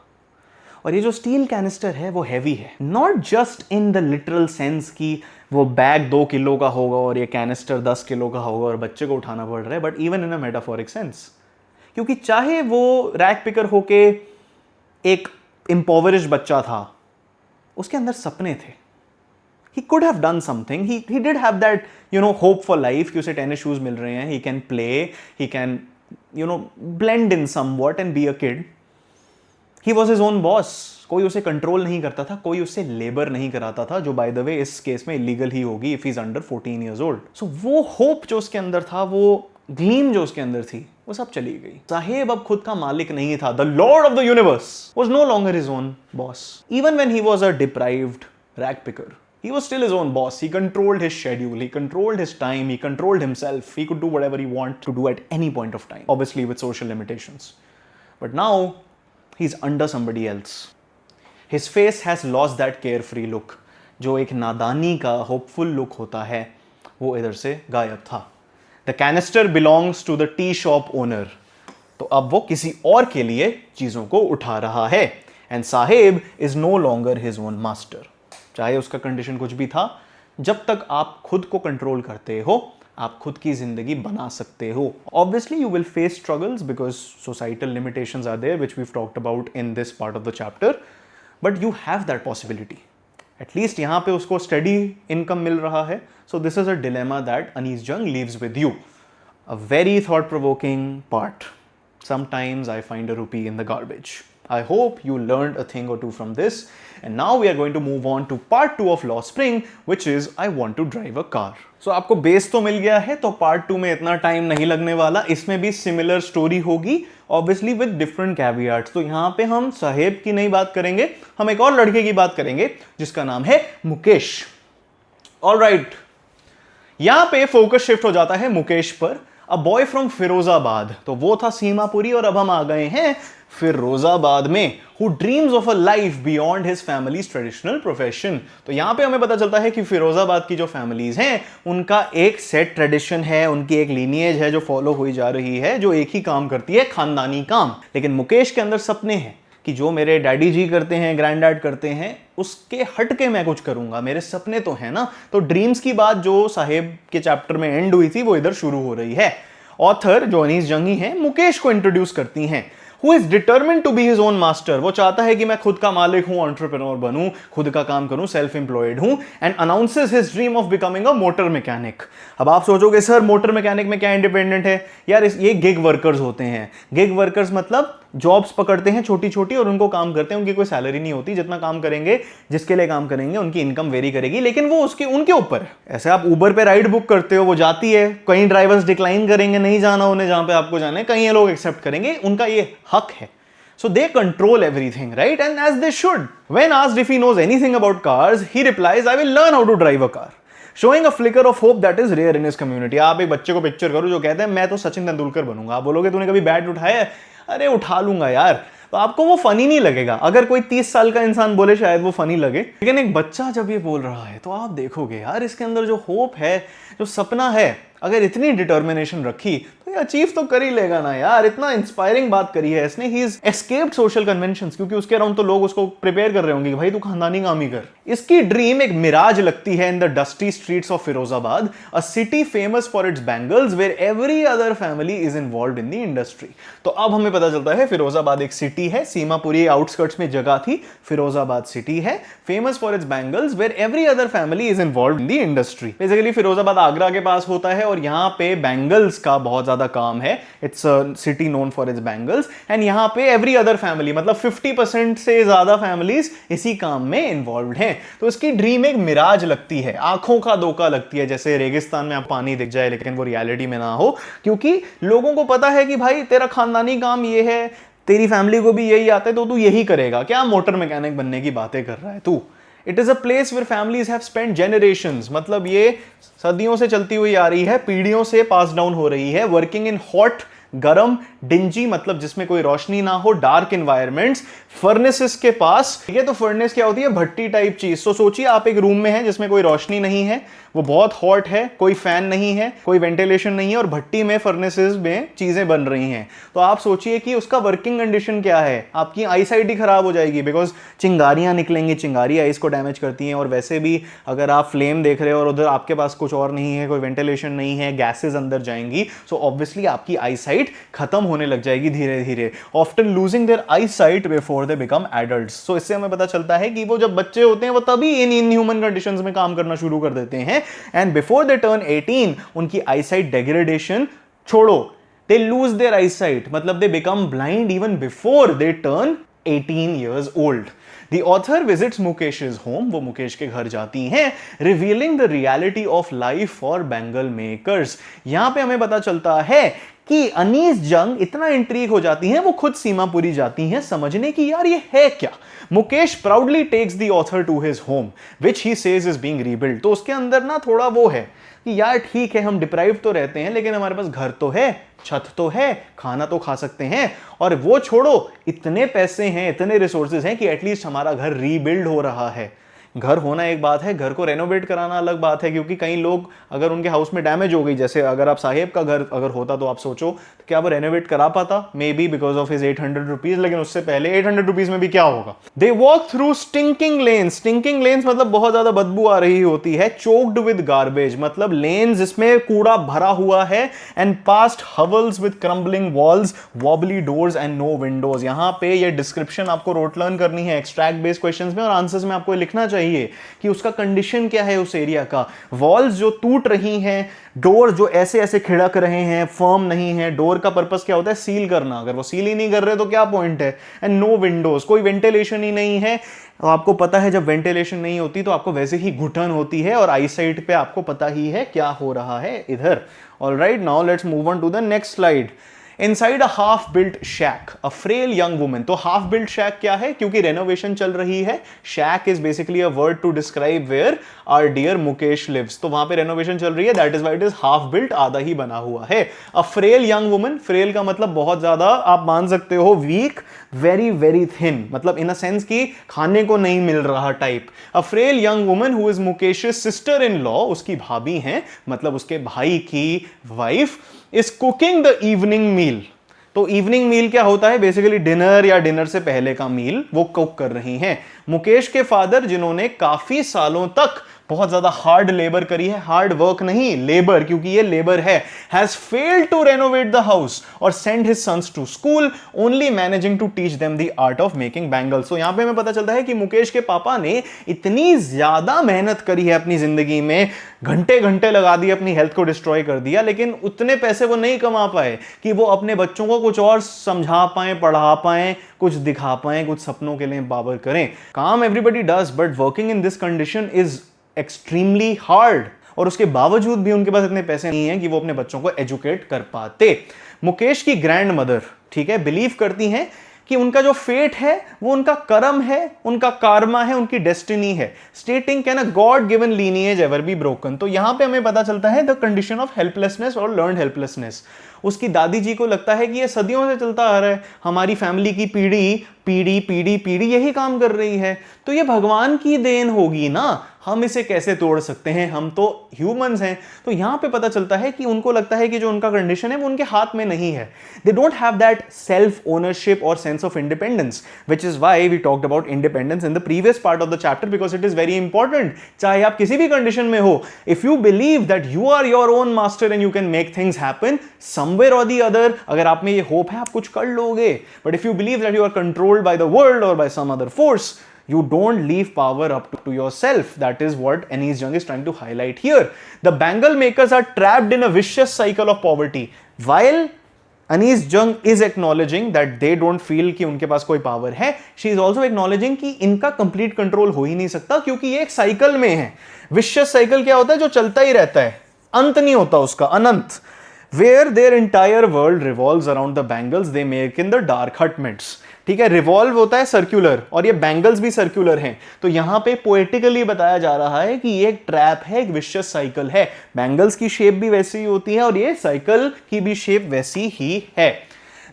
और ये जो स्टील कैनिस्टर है वो हैवी है. Not just in the literal sense कि वो बैग 2 किलो का होगा और ये कैनिस्टर 10 किलो का होगा और बच्चे को उठाना पड़ रहा है, but even in a metaphoric sense. क्योंकि चाहे वो रैक पिकर होके एक इम्पोवरिश बच्चा था, उसके अंदर सपने थे. He could have done something. He did have that, hope for life कि उसे टेनिस शूज मिल रहे हैं. He can play, he can, blend in somewhat and be a kid. He was his own boss. कोई उसे कंट्रोल नहीं करता था, कोई उससे लेबर नहीं कराता था, जो बाय द वे इस केस में इलीगल ही होगी if he's under 14 years old. So वो होप जो उसके अंदर था, वो ग्लीम जो उसके अंदर थी, वो सब चली गई. साहेब अब खुद का मालिक नहीं था. The Lord of the Universe was no longer his own boss. Even when he was a deprived rag picker, he was still his own boss. He controlled his schedule, he controlled his time, he controlled himself. He could do whatever he wanted to do at any point of time, obviously with social limitations. But now he's under somebody else. His face has lost that carefree look. जो एक नादानी का hopeful look होता है, वो इधर से गायब था. The canister belongs to the tea shop owner. तो अब वो किसी और के लिए चीजों को उठा रहा है. And Sahib is no longer his own master. चाहे उसका कंडीशन कुछ भी था, जब तक आप खुद को कंट्रोल करते हो, आप खुद की जिंदगी बना सकते हो. Obviously you will face struggles because societal limitations are there which we have talked about in this part of the chapter, but you have that possibility. At least यहाँ पे उसको स्टडी इनकम मिल रहा है. So this is a dilemma that Anees Jung leaves with you. A very thought provoking part. Sometimes I find a rupee in the garbage. I hope you learned a thing or two from this. And now we are going to move on to part 2 of Law Spring, which is I want to drive a car. So आपको बेस तो मिल गया है, तो पार्ट 2 में इतना टाइम नहीं लगने वाला. इसमें भी सिमिलर स्टोरी होगी, ऑब्वियसली विद डिफरेंट कैवियाट्स. तो यहां पे हम साहेब की नहीं बात करेंगे, हम एक और लड़के की बात करेंगे जिसका नाम है मुकेश. ऑलराइट, यहां पे फोकस शिफ्ट हो जाता है मुकेश पर. अ बॉय फ्रॉम फिरोजाबाद, तो वो था सीमापुरी और अब हम आ गए हैं फिरोजाबाद में. Who dreams of a life beyond his families traditional profession. तो यहां पे हमें पता चलता है कि फिरोजाबाद की जो फैमिलीज हैं उनका एक सेट ट्रेडिशन है, उनकी एक लीनिएज है जो फॉलो हुई जा रही है, जो एक ही काम करती है, खानदानी काम. लेकिन मुकेश के अंदर सपने हैं कि जो मेरे डैडी जी करते हैं, ग्रैंड डैड करते हैं, उसके हट के मैं कुछ करूंगा. मेरे सपने तो है ना. तो ड्रीम्स की बात जो साहेब के चैप्टर में एंड हुई थी वो इधर शुरू हो रही है. ऑथर जो अनीस जंगी हैं मुकेश को इंट्रोड्यूस करती हैं. Who is determined to be his own master. वो चाहता है कि मैं खुद का मालिक हूं, एंटरप्रेन्योर बनूं, खुद का काम करूं, सेल्फ एम्प्लॉयड हूं. And announces his dream of becoming a motor mechanic. अब आप सोचोगे सर मोटर मैकेनिक में क्या इंडिपेंडेंट है यार. ये गिग वर्कर्स होते हैं. गिग वर्कर्स मतलब जॉब्स पकड़ते हैं छोटी छोटी और उनको काम करते हैं, उनकी कोई सैलरी नहीं होती. जितना काम करेंगे, जिसके लिए काम करेंगे, उनकी इनकम वेरी करेगी, लेकिन वो उसके उनके ऊपर है. ऐसे आप उबर पे राइड बुक करते हो, वो जाती है. कई ड्राइवर्स डिक्लाइन करेंगे, नहीं जाना उन्हें जहां पे आपको जाना है. कई लोग एक्सेप्ट करेंगे, उनका ये हक है. So they control everything, right? And as they should. When asked if he knows anything about cars, he replies, I will learn how to drive a car. Showing a flicker of hope that is rare in his community. आप एक बच्चे को पिक्चर करो जो कहते हैं मैं तो सचिन तेंदुलकर बनूंगा. आप बोलोगे तूने कभी बैट उठाया है? अरे उठा लूंगा यार. तो आपको वो फनी नहीं लगेगा. अगर कोई 30 साल का इंसान बोले शायद वो फनी लगे, लेकिन एक बच्चा जब ये बोल रहा है तो आप देखोगे यार इसके अंदर जो होप है, जो सपना है, अगर इतनी डिटर्मिनेशन रखी तो ये अचीव तो कर ही लेगा ना यार. इतना इंस्पायरिंग बात करी है इसने. He is escaped social conventions, क्योंकि उसके अराउंड तो लोग उसको प्रिपेयर कर रहे होंगे कि भाई तू खानदानी काम ही कर. इसकी ड्रीम एक मिराज लगती है in the dusty streets of Firozabad, a city famous for its bangles where every other family is involved in the industry. तो अब हमें पता चलता है फिरोजाबाद एक सिटी है. सीमापुरी आउटस्कर्ट्स में जगह थी, फिरोजाबाद सिटी है, famous for its bangles where every other family is involved in the industry. Basically Firozabad Agra के पास होता है और यहां पे बैंगल्स का बहुत ज्यादा काम है. It's a city known for its bangles. And यहां पे एवरी अदर फैमिली मतलब 50% से ज्यादा फैमिलीज इसी काम में इन्वॉल्व्ड हैं. तो इसकी ड्रीम एक मिराज लगती है, आंखों का धोखा लगती है. जैसे रेगिस्तान में आप पानी दिख जाए लेकिन वो रियलिटी में ना हो, क्योंकि लोगों को पता है कि भाई तेरा खानदानी काम ये है, तेरी फैमिली को भी यही आता है, तो तू यही करेगा. क्या मोटर मैकेनिक बनने की बातें कर रहा है तू. It is a place where families have spent generations, मतलब ये सदियों से चलती हुई आ रही है, पीढ़ियों से पास डाउन हो रही है. वर्किंग इन हॉट, गरम, डिंजी मतलब जिसमें कोई रोशनी ना हो, डार्क इन्वायरमेंट्स, फर्नेसेस के पास. ठीक है, तो फर्नेस क्या होती है, भट्टी टाइप चीज. तो सोचिए आप एक रूम में हैं जिसमें कोई रोशनी नहीं है, वो बहुत हॉट है, कोई फैन नहीं है, कोई वेंटिलेशन नहीं है, और भट्टी में, फर्नेसेस में चीजें बन रही हैं. तो आप सोचिए कि उसका वर्किंग कंडीशन क्या है. आपकी आई साइट ही खराब हो जाएगी, बिकॉज चिंगारियां निकलेंगी, चिंगारी आइस को डैमेज करती हैं. और वैसे भी अगर आप फ्लेम देख रहे हो और उधर आपके पास कुछ और नहीं है, कोई वेंटिलेशन नहीं है, गैसेज अंदर जाएंगी, सो ऑब्वियसली आपकी आई साइट खत्म होने लग जाएगी धीरे धीरे. Often losing their eyesight before they become adults. सो इससे हमें पता चलता है कि वो जब बच्चे होते हैं वो तभी इन इनह्यूमन कंडीशंस में काम करना शुरू कर देते हैं. एंड बिफोर दे टर्न 18 उनकी आई साइट डेग्रेडेशन छोड़ो, they lose their eyesight, मतलब they become blind even before they turn 18 years old. The author visits Mukesh's home, वो मुकेश के घर जाती हैं, revealing the reality of life for Bengal makers. यहां पे हमें पता चलता है कि अनीस जंग इतना इंट्रीग हो जाती हैं, वो खुद सीमापुरी जाती हैं समझने की यार ये है क्या. Mukesh proudly takes the author to his home which he says is being rebuild. तो उसके अंदर ना थोड़ा वो है कि यार ठीक है हम डिप्राइव तो रहते हैं लेकिन हमारे पास घर तो है, छत तो है, खाना तो खा सकते हैं, और वो छोड़ो इतने पैसे हैं, इतने रिसोर्सेज हैं कि एटलीस्ट हमारा घर रीबिल्ड हो रहा है. घर होना एक बात है, घर को रेनोवेट कराना अलग बात है, क्योंकि कई लोग अगर उनके हाउस में डैमेज हो गई, जैसे अगर आप साहेब का घर अगर होता तो आप सोचो तो क्या वो रेनोवेट करा पाता, maybe because of his 800 rupees. लेकिन उससे पहले 800 रुपीज में भी क्या होगा. They walk through stinking lanes. Stinking lanes मतलब बहुत ज्यादा बदबू आ रही होती है. चोक्ड विद गार्बेज मतलब लेन्स जिसमें कूड़ा भरा हुआ है. And past hovels with crumbling walls, wobbly doors and no windows. यहां पे ये डिस्क्रिप्शन आपको रोट लर्न करनी है एक्सट्रैक्ट बेस्ड क्वेश्चंस में, और आंसर्स में आपको लिखना चाहिए चाहिए कि उसका कंडीशन क्या है उस एरिया का। वॉल्स जो टूट रही हैं, डोर जो ऐसे ऐसे खिड़क रहे हैं, फर्म नहीं है। डोर का पर्पस क्या होता है? सील करना। अगर वो सील ही नहीं कर रहे तो क्या पॉइंट है? एंड नो विंडोज, कोई वेंटिलेशन ही नहीं है। तो आपको पता है जब वेंटिलेशन नहीं होती तो आपको वैसे ही घुटन होती है और आईसाइट पे आपको पता ही है क्या हो रहा है इधर। Alright, now let's move on to the next slide. Inside a half-built shack, a frail young woman. तो half-built shack क्या है? क्योंकि renovation चल रही है। Shack is basically a word to describe where our dear Mukesh lives. तो वहां पे renovation चल रही है, that is why it is half-built, आधा ही बना हुआ है। A frail young woman, frail का मतलब बहुत ज्यादा, आप मान सकते हो weak, very very thin, मतलब in a sense कि खाने को नहीं मिल रहा type. A frail young woman who is Mukesh's sister-in-law, उसकी भाभी हैं, मतलब उसके भाई की wife, is cooking the evening meal. तो इवनिंग मील क्या होता है? बेसिकली डिनर या डिनर से पहले का मील वो कुक कर रही हैं। मुकेश के फादर, जिन्होंने काफी सालों तक बहुत ज्यादा हार्ड लेबर करी है, हार्ड वर्क नहीं लेबर, क्योंकि ये लेबर है, has failed to renovate the house और send his sons to school, only managing to teach them the art of making bangles. तो यहां पे हमें पता चलता है कि मुकेश के पापा ने इतनी ज्यादा मेहनत करी है अपनी जिंदगी में, घंटे घंटे लगा दिए, अपनी हेल्थ को डिस्ट्रॉय कर दिया, लेकिन उतने पैसे वो नहीं कमा पाए कि वो अपने बच्चों को कुछ और समझा पाए, पढ़ा पाए, कुछ दिखा पाए, कुछ सपनों के लिए बाबर करें। काम everybody does, but working in this condition is extremely hard. और उसके बावजूद भी उनके पास इतने पैसे नहीं हैं कि वो अपने बच्चों को एजुकेट कर पाते। मुकेश की ग्रैंड मदर, ठीक है, बिलीव करती हैं कि उनका जो फेट है वो उनका कर्म है, उनका कार्मा है, उनकी डेस्टिनी है। स्टेटिंग can a God given lineage ever be broken. तो यहां पे हमें पता चलता है द कंडीशन ऑफ हेल्पलेसनेस और लर्नड हेल्पलेसनेस। उसकी दादी जी को लगता है कि ये सदियों से चलता आ रहा है, हमारी फैमिली की पीढ़ी पीढ़ी पीढ़ी पीढ़ी यही काम कर रही है, तो ये भगवान की देन होगी ना, हम इसे कैसे तोड़ सकते हैं, हम तो ह्यूमंस हैं। तो यहां पे पता चलता है कि उनको लगता है कि जो उनका कंडीशन है वो उनके हाथ में नहीं है। They don't have that self ownership और sense of independence, which is why we talked about independence in the previous part of the chapter, because it is very important. चाहे आप किसी भी कंडीशन में हो, if you believe that you are your own master and you can make things happen somewhere और द अदर, अगर आप में ये होप है आप कुछ कर लोगे। But if you believe that you are controlled by the world और by some other force, you don't leave power up to yourself. That is what Anees Jung is trying to highlight here. The bangle makers are trapped in a vicious cycle of poverty. While Anees Jung is acknowledging that they don't feel कि उनके पास कोई पावर है, she is also acknowledging कि इनका कंप्लीट कंट्रोल हो ही नहीं सकता, क्योंकि ये एक साइकिल में है। विशियस साइकिल क्या होता है? जो चलता ही रहता है, अंत नहीं होता उसका, अनंत। Where their entire world revolves around the bangles they make in the dark hut mitts. ठीक है, रिवॉल्व होता है सर्कुलर, और ये बैंगल्स भी सर्कुलर हैं। तो यहां पे पोएटिकली बताया जा रहा है कि ये एक ट्रैप है, एक विशियस साइकिल है। बैंगल्स की शेप भी वैसी ही होती है और ये साइकिल की भी शेप वैसी ही है।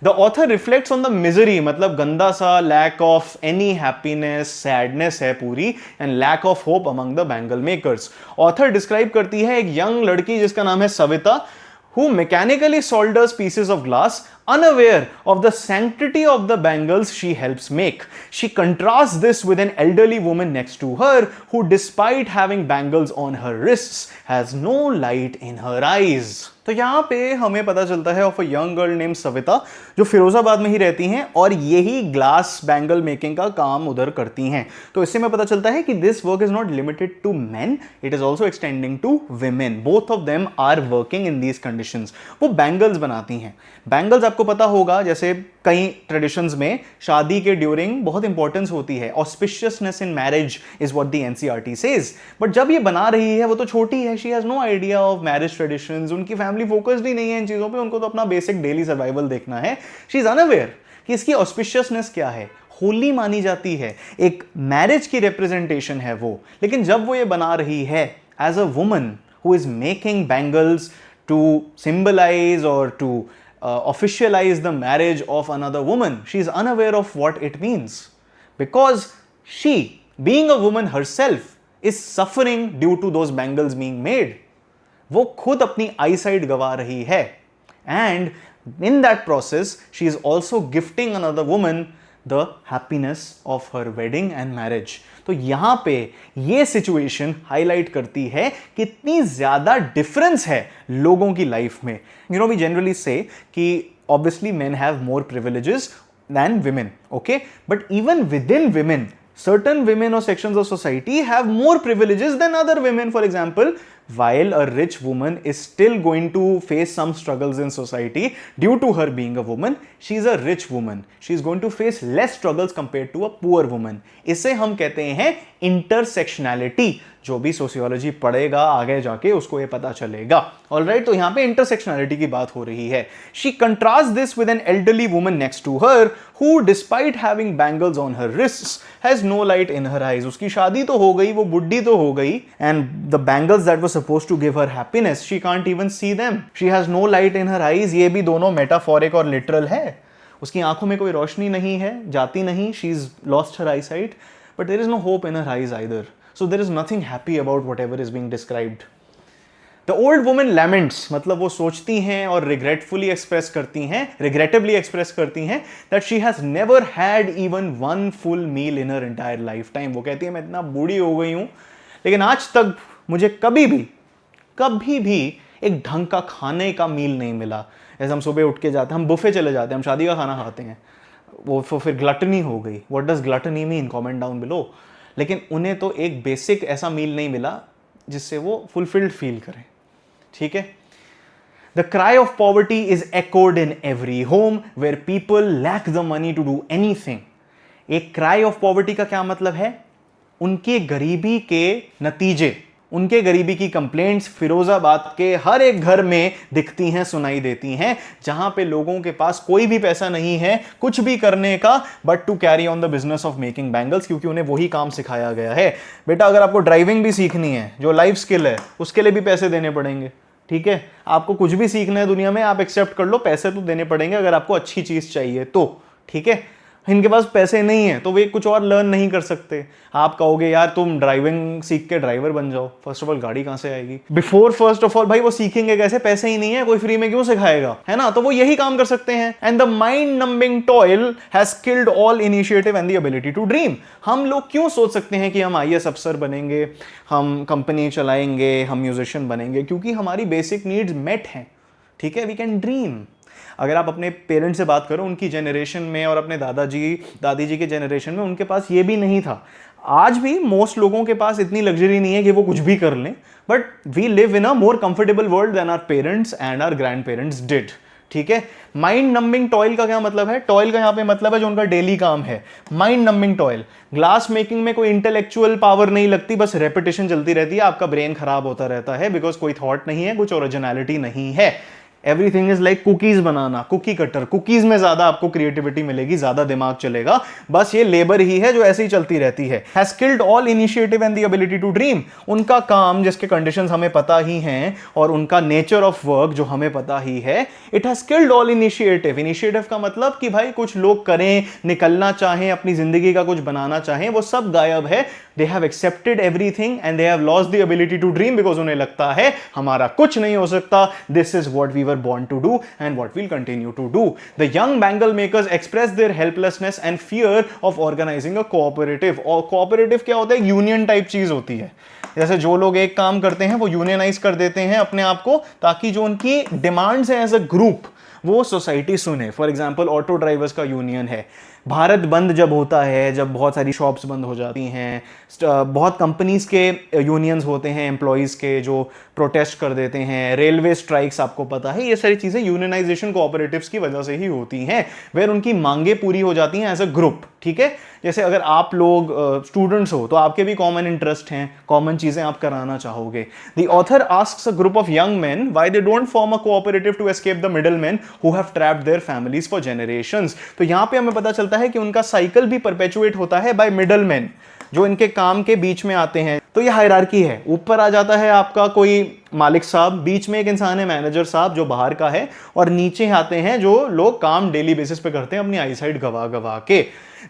The author reflects on the misery, मतलब गंदा सा lack of any happiness, sadness है पूरी, and lack of hope among the bangle makers. Author describe करती है एक यंग लड़की जिसका नाम है Savita, who mechanically solders pieces of glass, unaware of the sanctity of the bangles she helps make. She contrasts this with an elderly woman next to her who, despite having bangles on her wrists, has no light in her eyes. तो यहाँ पे हमें पता चलता है of a young girl name Savita, जो फिरोजाबाद में ही रहती हैं और यही ग्लास बैंगल मेकिंग का काम उधर करती हैं। तो इससे हमें पता चलता है कि this work is not limited to men, it is also extending to women. Both of them are working in these conditions. वो बैंगल्स बनाती हैं। बैंगल्स आपको पता होगा, जैसे कई ट्रेडिशंस में शादी के ड्यूरिंग बहुत इंपॉर्टेंस होती है, auspiciousness in marriage is what the NCERT says. But जब ये बना रही है वो तो छोटी है, she has no idea of marriage traditions, उनकी फैमिली फोकस्ड ही नहीं है इन चीजों पे, उनको तो अपना बेसिक डेली सर्वाइवल देखना है। शी इज अनअवेयर कि इसकी ऑस्पिशियसनेस क्या है, होली मानी जाती है, एक मैरिज की रिप्रेजेंटेशन है वो। लेकिन जब वो ये बना रही है as a woman who is making bangles to symbolize और to officialize the marriage of another woman, she is unaware of what it means, because she, being a woman herself, is suffering due to those bangles being made. वो खुद अपनी eyesight गवा रही है, and in that process she is also gifting another woman the happiness of her wedding and marriage. तो यहां पे ये सिचुएशन हाईलाइट करती है कितनी ज्यादा डिफरेंस है लोगों की लाइफ में। यू नो, वी जनरली से कि obviously men have more privileges than women, okay, but even within women Certain women or sections of society have more privileges than other women. For example, while a rich woman is still going to face some struggles in society due to her being a woman, she is a rich woman. She is going to face less struggles compared to a poor woman. इसे हम कहते हैं intersectionality. जो भी सोशियोलॉजी पढ़ेगा आगे जाके उसको ये पता चलेगा. ऑलराइट, तो यहां पे इंटरसेक्शनैलिटी की बात हो रही है. She contrast this with an elderly woman next to her who despite having bangles on her wrists has no light in her eyes. उसकी शादी तो हो गई, वो बुढ़ी तो हो गई, and the bangles that were supposed to give her happiness she can't even see them. She has no light in her eyes. ये भी दोनों मेटाफोरिक और लिटरल है. उसकी आंखों में कोई रोशनी नहीं है, जाती नहीं. She is lost her eyesight, but there is no hope in her eyes either. So there is nothing happy about whatever is being described. The old woman laments, मतलब वो सोचती हैं और regretfully express करती हैं, regrettably express करती हैं that she has never had even one full meal in her entire lifetime. वो कहती है मैं इतना बूढ़ी हो गई हूँ लेकिन आज तक मुझे कभी भी एक ढंग का खाने का मील नहीं मिला. जैसे हम सुबह उठ के जाते हैं, हम बुफे चले जाते हैं, हम शादी का खाना खाते हैं, वो फिर ग्लटनी हो गई. What does gluttony mean? Comment down below. लेकिन उन्हें तो एक बेसिक ऐसा मील नहीं मिला जिससे वो फुलफिल्ड फील करें. ठीक है. The cry of poverty is echoed in every home where people lack the money to do anything. एक क्राई ऑफ पॉवर्टी का क्या मतलब है? उनके गरीबी के नतीजे, उनके गरीबी की कंप्लेंट्स फिरोजाबाद के हर एक घर में दिखती हैं, सुनाई देती हैं, जहां पे लोगों के पास कोई भी पैसा नहीं है कुछ भी करने का but to carry on the business of making bangles, क्योंकि उन्हें वही काम सिखाया गया है. बेटा अगर आपको ड्राइविंग भी सीखनी है, जो लाइफ स्किल है, उसके लिए भी पैसे देने पड़ेंगे. ठीक है, आपको कुछ भी सीखना है दुनिया में, आप एक्सेप्ट कर लो, पैसे तो देने पड़ेंगे अगर आपको अच्छी चीज चाहिए तो. ठीक है, इनके पास पैसे नहीं है तो वे कुछ और लर्न नहीं कर सकते. आप कहोगे यार तुम ड्राइविंग सीख के ड्राइवर बन जाओ. फर्स्ट ऑफ ऑल गाड़ी कहां से आएगी? फर्स्ट ऑफ ऑल भाई वो सीखेंगे कैसे? पैसे ही नहीं है, कोई फ्री में क्यों सिखाएगा, है ना? तो वो यही काम कर सकते हैं. And the mind numbing toil has killed all initiative and the ability to dream. हम लोग क्यों सोच सकते हैं कि हम आईएएस अफसर बनेंगे, हम कंपनी चलाएंगे, हम म्यूजिशियन बनेंगे? क्योंकि हमारी बेसिक नीड्स मेट हैं. ठीक है, वी कैन ड्रीम. अगर आप अपने पेरेंट्स से बात करो, उनकी जनरेशन में और अपने दादी जी के जनरेशन में उनके पास ये भी नहीं था. आज भी मोस्ट लोगों के पास इतनी लग्जरी नहीं है कि वो कुछ भी कर लें, but we live in a more comfortable world than our parents and our grandparents did. ठीक है. माइंड नंबिंग टॉयल का क्या मतलब है? टॉयल का यहाँ पे मतलब है जो उनका डेली काम है. Mind numbing toil. Glass making में कोई इंटेलेक्चुअल पावर नहीं लगती, बस रेपिटेशन चलती रहती है, आपका ब्रेन खराब होता रहता है बिकॉज कोई थॉट नहीं है, कुछ ओरिजिनलिटी नहीं है. एवरीथिंग इज लाइक कुकीज बनाना, कुकी कटर. कुकीज में ज्यादा आपको क्रिएटिविटी मिलेगी, ज्यादा दिमाग चलेगा, बस ये लेबर ही है जो ऐसे ही चलती रहती है. Has killed all initiative and the ability to dream. उनका काम जिसके कंडीशंस हमें पता ही हैं और उनका नेचर ऑफ वर्क जो हमें पता ही है, it has killed all initiative. Initiative का मतलब कि भाई कुछ लोग करें, निकलना चाहें, अपनी जिंदगी का कुछ बनाना चाहें, वो सब गायब है. They have accepted everything and they have lost the ability to dream because उन्हें लगता है हमारा कुछ नहीं हो सकता. This is what we were born to do and what we'll continue to do. The young bangle makers express their helplessness and fear of organizing a cooperative. और cooperative क्या होता है? यूनियन टाइप चीज होती है. जैसे जो लोग एक काम करते हैं वो यूनियनाइज कर देते हैं अपने आप को, ताकि जो उनकी डिमांड्स हैं एज अ ग्रुप वो सोसाइटी सुने. फॉर एग्जाम्पल ऑटो ड्राइवर्स का यूनियन है. भारत बंद जब होता है, जब बहुत सारी शॉप्स बंद हो जाती हैं, बहुत कंपनीज के यूनियंस होते हैं एम्प्लॉयज़ के जो प्रोटेस्ट कर देते हैं. रेलवे स्ट्राइक्स आपको पता है, ये सारी चीज़ें यूनियनाइजेशन कोऑपरेटिव्स की वजह से ही होती हैं, वेर उनकी मांगे पूरी हो जाती हैं एज अ ग्रुप. ठीक है. जैसे अगर आप लोग स्टूडेंट्स हो तो आपके भी कॉमन इंटरेस्ट हैं, कॉमन चीजें आप कराना चाहोगे. The author asks a group of young men why they don't form a cooperative to escape the middleman who have trapped their families for generations. तो यहां पे हमें पता चलता है कि उनका साइकिल भी परपेचुएट होता है बाय मिडल मैन, जो इनके काम के बीच में आते हैं. तो ये हायरार्की है. ऊपर आ जाता है आपका कोई मालिक साहब, बीच में एक इंसान है मैनेजर साहब जो बाहर का है, और नीचे आते हैं जो लोग काम डेली बेसिस पे करते हैं अपनी आईसाइट गवा के.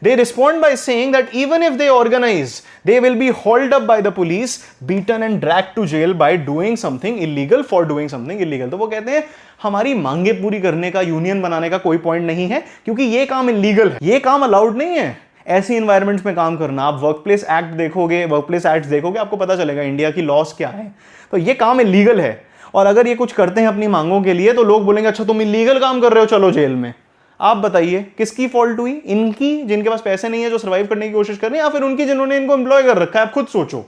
They respond by saying that even if they organize, they will be hauled up by the police, beaten and dragged to jail by doing something illegal for doing something illegal. तो वो कहते हैं हमारी मांगे पूरी करने का, यूनियन बनाने का कोई पॉइंट नहीं है, क्योंकि ये काम इलीगल है, ये काम अलाउड नहीं है ऐसी इन्वायरमेंट्स में काम करना. आप वर्कप्लेस एक्ट देखोगे, वर्कप्लेस एक्ट देखोगे, आपको पता चलेगा इंडिया की लॉस क्या है. तो ये काम इलीगल है, और अगर ये कुछ करते हैं अपनी मांगों के लिए तो लोग बोलेंगे अच्छा तुम इलीगल काम कर रहे हो, चलो जेल में. आप बताइए किसकी फॉल्ट हुई? इनकी, जिनके पास पैसे नहीं है, जो सर्वाइव करने की कोशिश कर रहे हैं, या फिर उनकी जिन्होंने इनको एम्प्लॉय कर रखा है? आप खुद सोचो।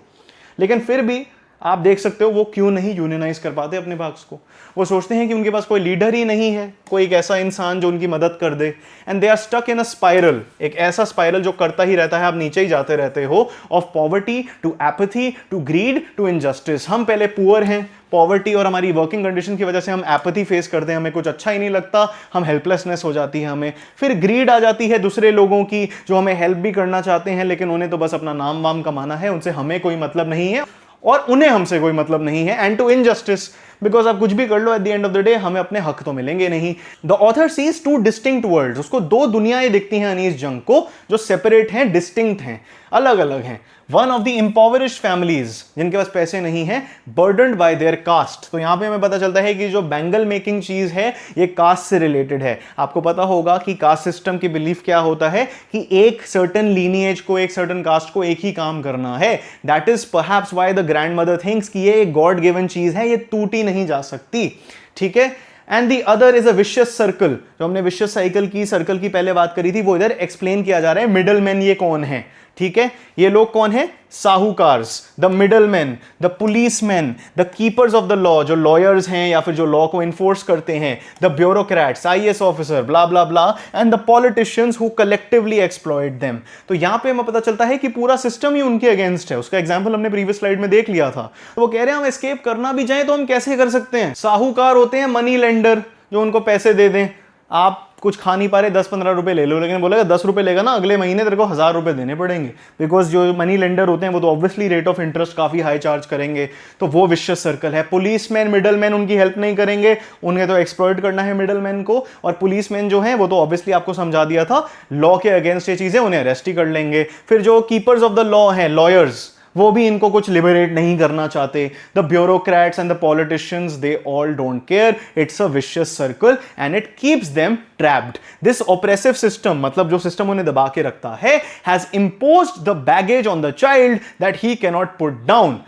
लेकिन फिर भी आप देख सकते हो वो क्यों नहीं यूनियनाइज कर पाते अपने भाग्स को। वो सोचते हैं कि उनके पास कोई लीडर ही नहीं है, कोई एक ऐसा इंसान जो उनकी मदद कर दे, and they are stuck in a spiral, एक ऐसा स्पाइरल जो करता ही रहता है, आप नीचे ही जाते रहते हो, of poverty to apathy to greed to injustice. हम पहले पुअर हैं, पॉवर्टी और हमारी वर्किंग कंडीशन की वजह से हम एपैथी फेस करते हैं, हमें कुछ अच्छा ही नहीं लगता, हम हेल्पलेसनेस हो जाती है हमें। फिर ग्रीड आ जाती है दूसरे लोगों की, जो हमें हेल्प भी करना चाहते हैं, लेकिन उन्हें तो बस अपना नाम वाम कमाना है, उनसे हमें कोई मतलब नहीं है और उन्हें हमसे कोई मतलब नहीं है। एंड टू इनजस्टिस, बिकॉज आप कुछ भी कर लो, at the end of the day हमें अपने हक तो मिलेंगे नहीं। The author sees two distinct worlds, उसको दो दुनियाएं दिखती हैं अनीस जंग को, जो सेपरेट हैं, डिस्टिंक्ट हैं, अलग अलग हैं। वन ऑफ द इम्पॉवरिश्ड फैमिलीज, जिनके पास पैसे नहीं है, बर्डन्ड बाय देयर कास्ट। तो यहां पे हमें पता चलता है कि जो बैंगल मेकिंग चीज है ये कास्ट से रिलेटेड है। आपको पता होगा कि कास्ट सिस्टम की बिलीफ क्या होता है कि एक सर्टन लीनिएज को, एक सर्टन कास्ट को एक ही काम करना है। That is perhaps why the grand mother thinks कि ये एक गॉड गिवन चीज है, ये टूटी नहीं जा सकती। ठीक है। And the other is a vicious circle. जो हमने विशियस साइकिल की, सर्कल की पहले बात करी थी, वो इधर एक्सप्लेन किया जा रहा है। मिडल मैन ये कौन है? ठीक है, ये लोग कौन है? Sahukars, the middleman, the policeman, the keepers of the law, जो लॉयर्स हैं या फिर जो लॉ को इन्फोर्स करते हैं, the bureaucrats, IAS officer, blah blah blah, and the politicians who collectively exploit them. तो यहां पे हमें पता चलता है कि पूरा सिस्टम ही उनके अगेंस्ट है। उसका एग्जांपल हमने प्रीवियस स्लाइड में देख लिया था। तो वो कह रहे हैं हम एस्केप करना भी चाहें तो हम कैसे कर सकते हैं? साहूकार होते हैं मनी लेंडर, जो उनको पैसे दे दें। आप कुछ खा नहीं पा रहे, 10-15 रुपए ले लो, लेकिन बोलेगा 10 रुपए लेगा ना, अगले महीने तेरे को 1000 रुपए देने पड़ेंगे। बिकॉज जो मनी लेंडर होते हैं वो तो ऑब्वियसली रेट ऑफ इंटरेस्ट काफी हाई चार्ज करेंगे। तो वो विशियस सर्कल है। पुलिसमैन, मिडलमैन उनकी हेल्प नहीं करेंगे, उन्हें तो एक्सप्लॉइट करना है मिडलमैन को। और पुलिसमैन जो है वो तो ऑब्वियसली आपको समझा दिया था, लॉ के अगेंस्ट ये चीजें, उन्हें अरेस्ट ही कर लेंगे। फिर जो कीपर्स ऑफ द लॉ हैं, लॉयर्स, वो भी इनको कुछ लिबरेट नहीं करना चाहते। The bureaucrats and the politicians, they all don't care. It's a vicious circle and it keeps them trapped. This oppressive system, मतलब जो सिस्टम उन्हें दबा के रखता है, has imposed the baggage on the child that he can not put down.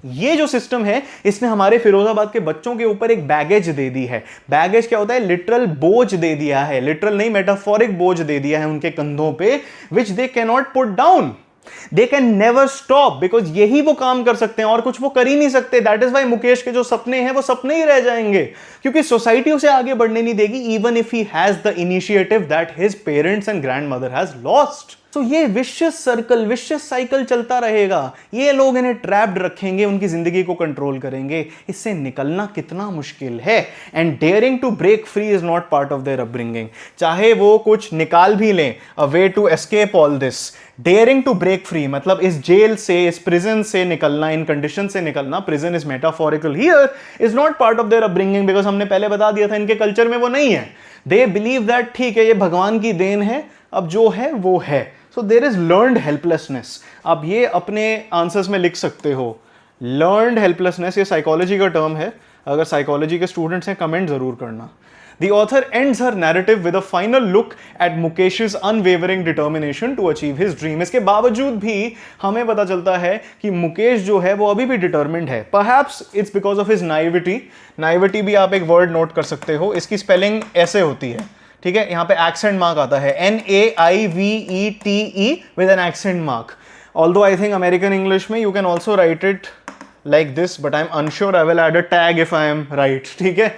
ये जो सिस्टम है, इसने हमारे फिरोजाबाद के बच्चों के ऊपर एक बैगेज दे दी है। बैगेज क्या होता है? लिटरल बोझ दे दिया है, लिटरल नहीं मेटाफोरिक बोझ दे दिया है उनके कंधों पे, which they can not put down. They can never stop, because यही वो काम कर सकते हैं और कुछ वो कर ही नहीं सकते। दैट इज वाई मुकेश के जो सपने हैं वो सपने ही रह जाएंगे, क्योंकि सोसाइटी उसे आगे बढ़ने नहीं देगी, even if he has the initiative that his parents and grand mother has lost. तो ये विशियस सर्कल, विशियस साइकिल चलता रहेगा। ये लोग इन्हें ट्रैप्ड रखेंगे, उनकी जिंदगी को कंट्रोल करेंगे। इससे निकलना कितना मुश्किल है। And daring to break free is not part of their upbringing. चाहे वो कुछ निकाल भी लें, a way to escape all this, daring to break free मतलब इस जेल से, इस प्रिजन से निकलना, इन कंडीशन से निकलना, prison is metaphorical here, is not part of their upbringing, because हमने पहले बता दिया था इनके कल्चर में वो नहीं है। दे बिलीव दैट ठीक है, ये भगवान की देन है, अब जो है वो है। So there is learned helplessness. आप ये अपने आंसर्स में लिख सकते हो, लर्नड हेल्पलेसनेस। ये साइकोलॉजी का टर्म है, अगर साइकोलॉजी के स्टूडेंट्स हैं कमेंट जरूर करना। The author ends her narrative with a final look at Mukesh's unwavering determination to achieve his dream. इसके बावजूद भी हमें पता चलता है कि मुकेश जो है वो अभी भी डिटर्मिन्ड है। Perhaps it's because of his naivety. Naivety भी आप एक वर्ड नोट कर सकते हो, इसकी स्पेलिंग ऐसे होती है, ठीक है? यहाँ पे एक्सेंट मार्क आता है, NAIVETE with an accent mark. Although I think American English में you can also write it like this, but I'm unsure. I will add a tag if I am right. ठीक है?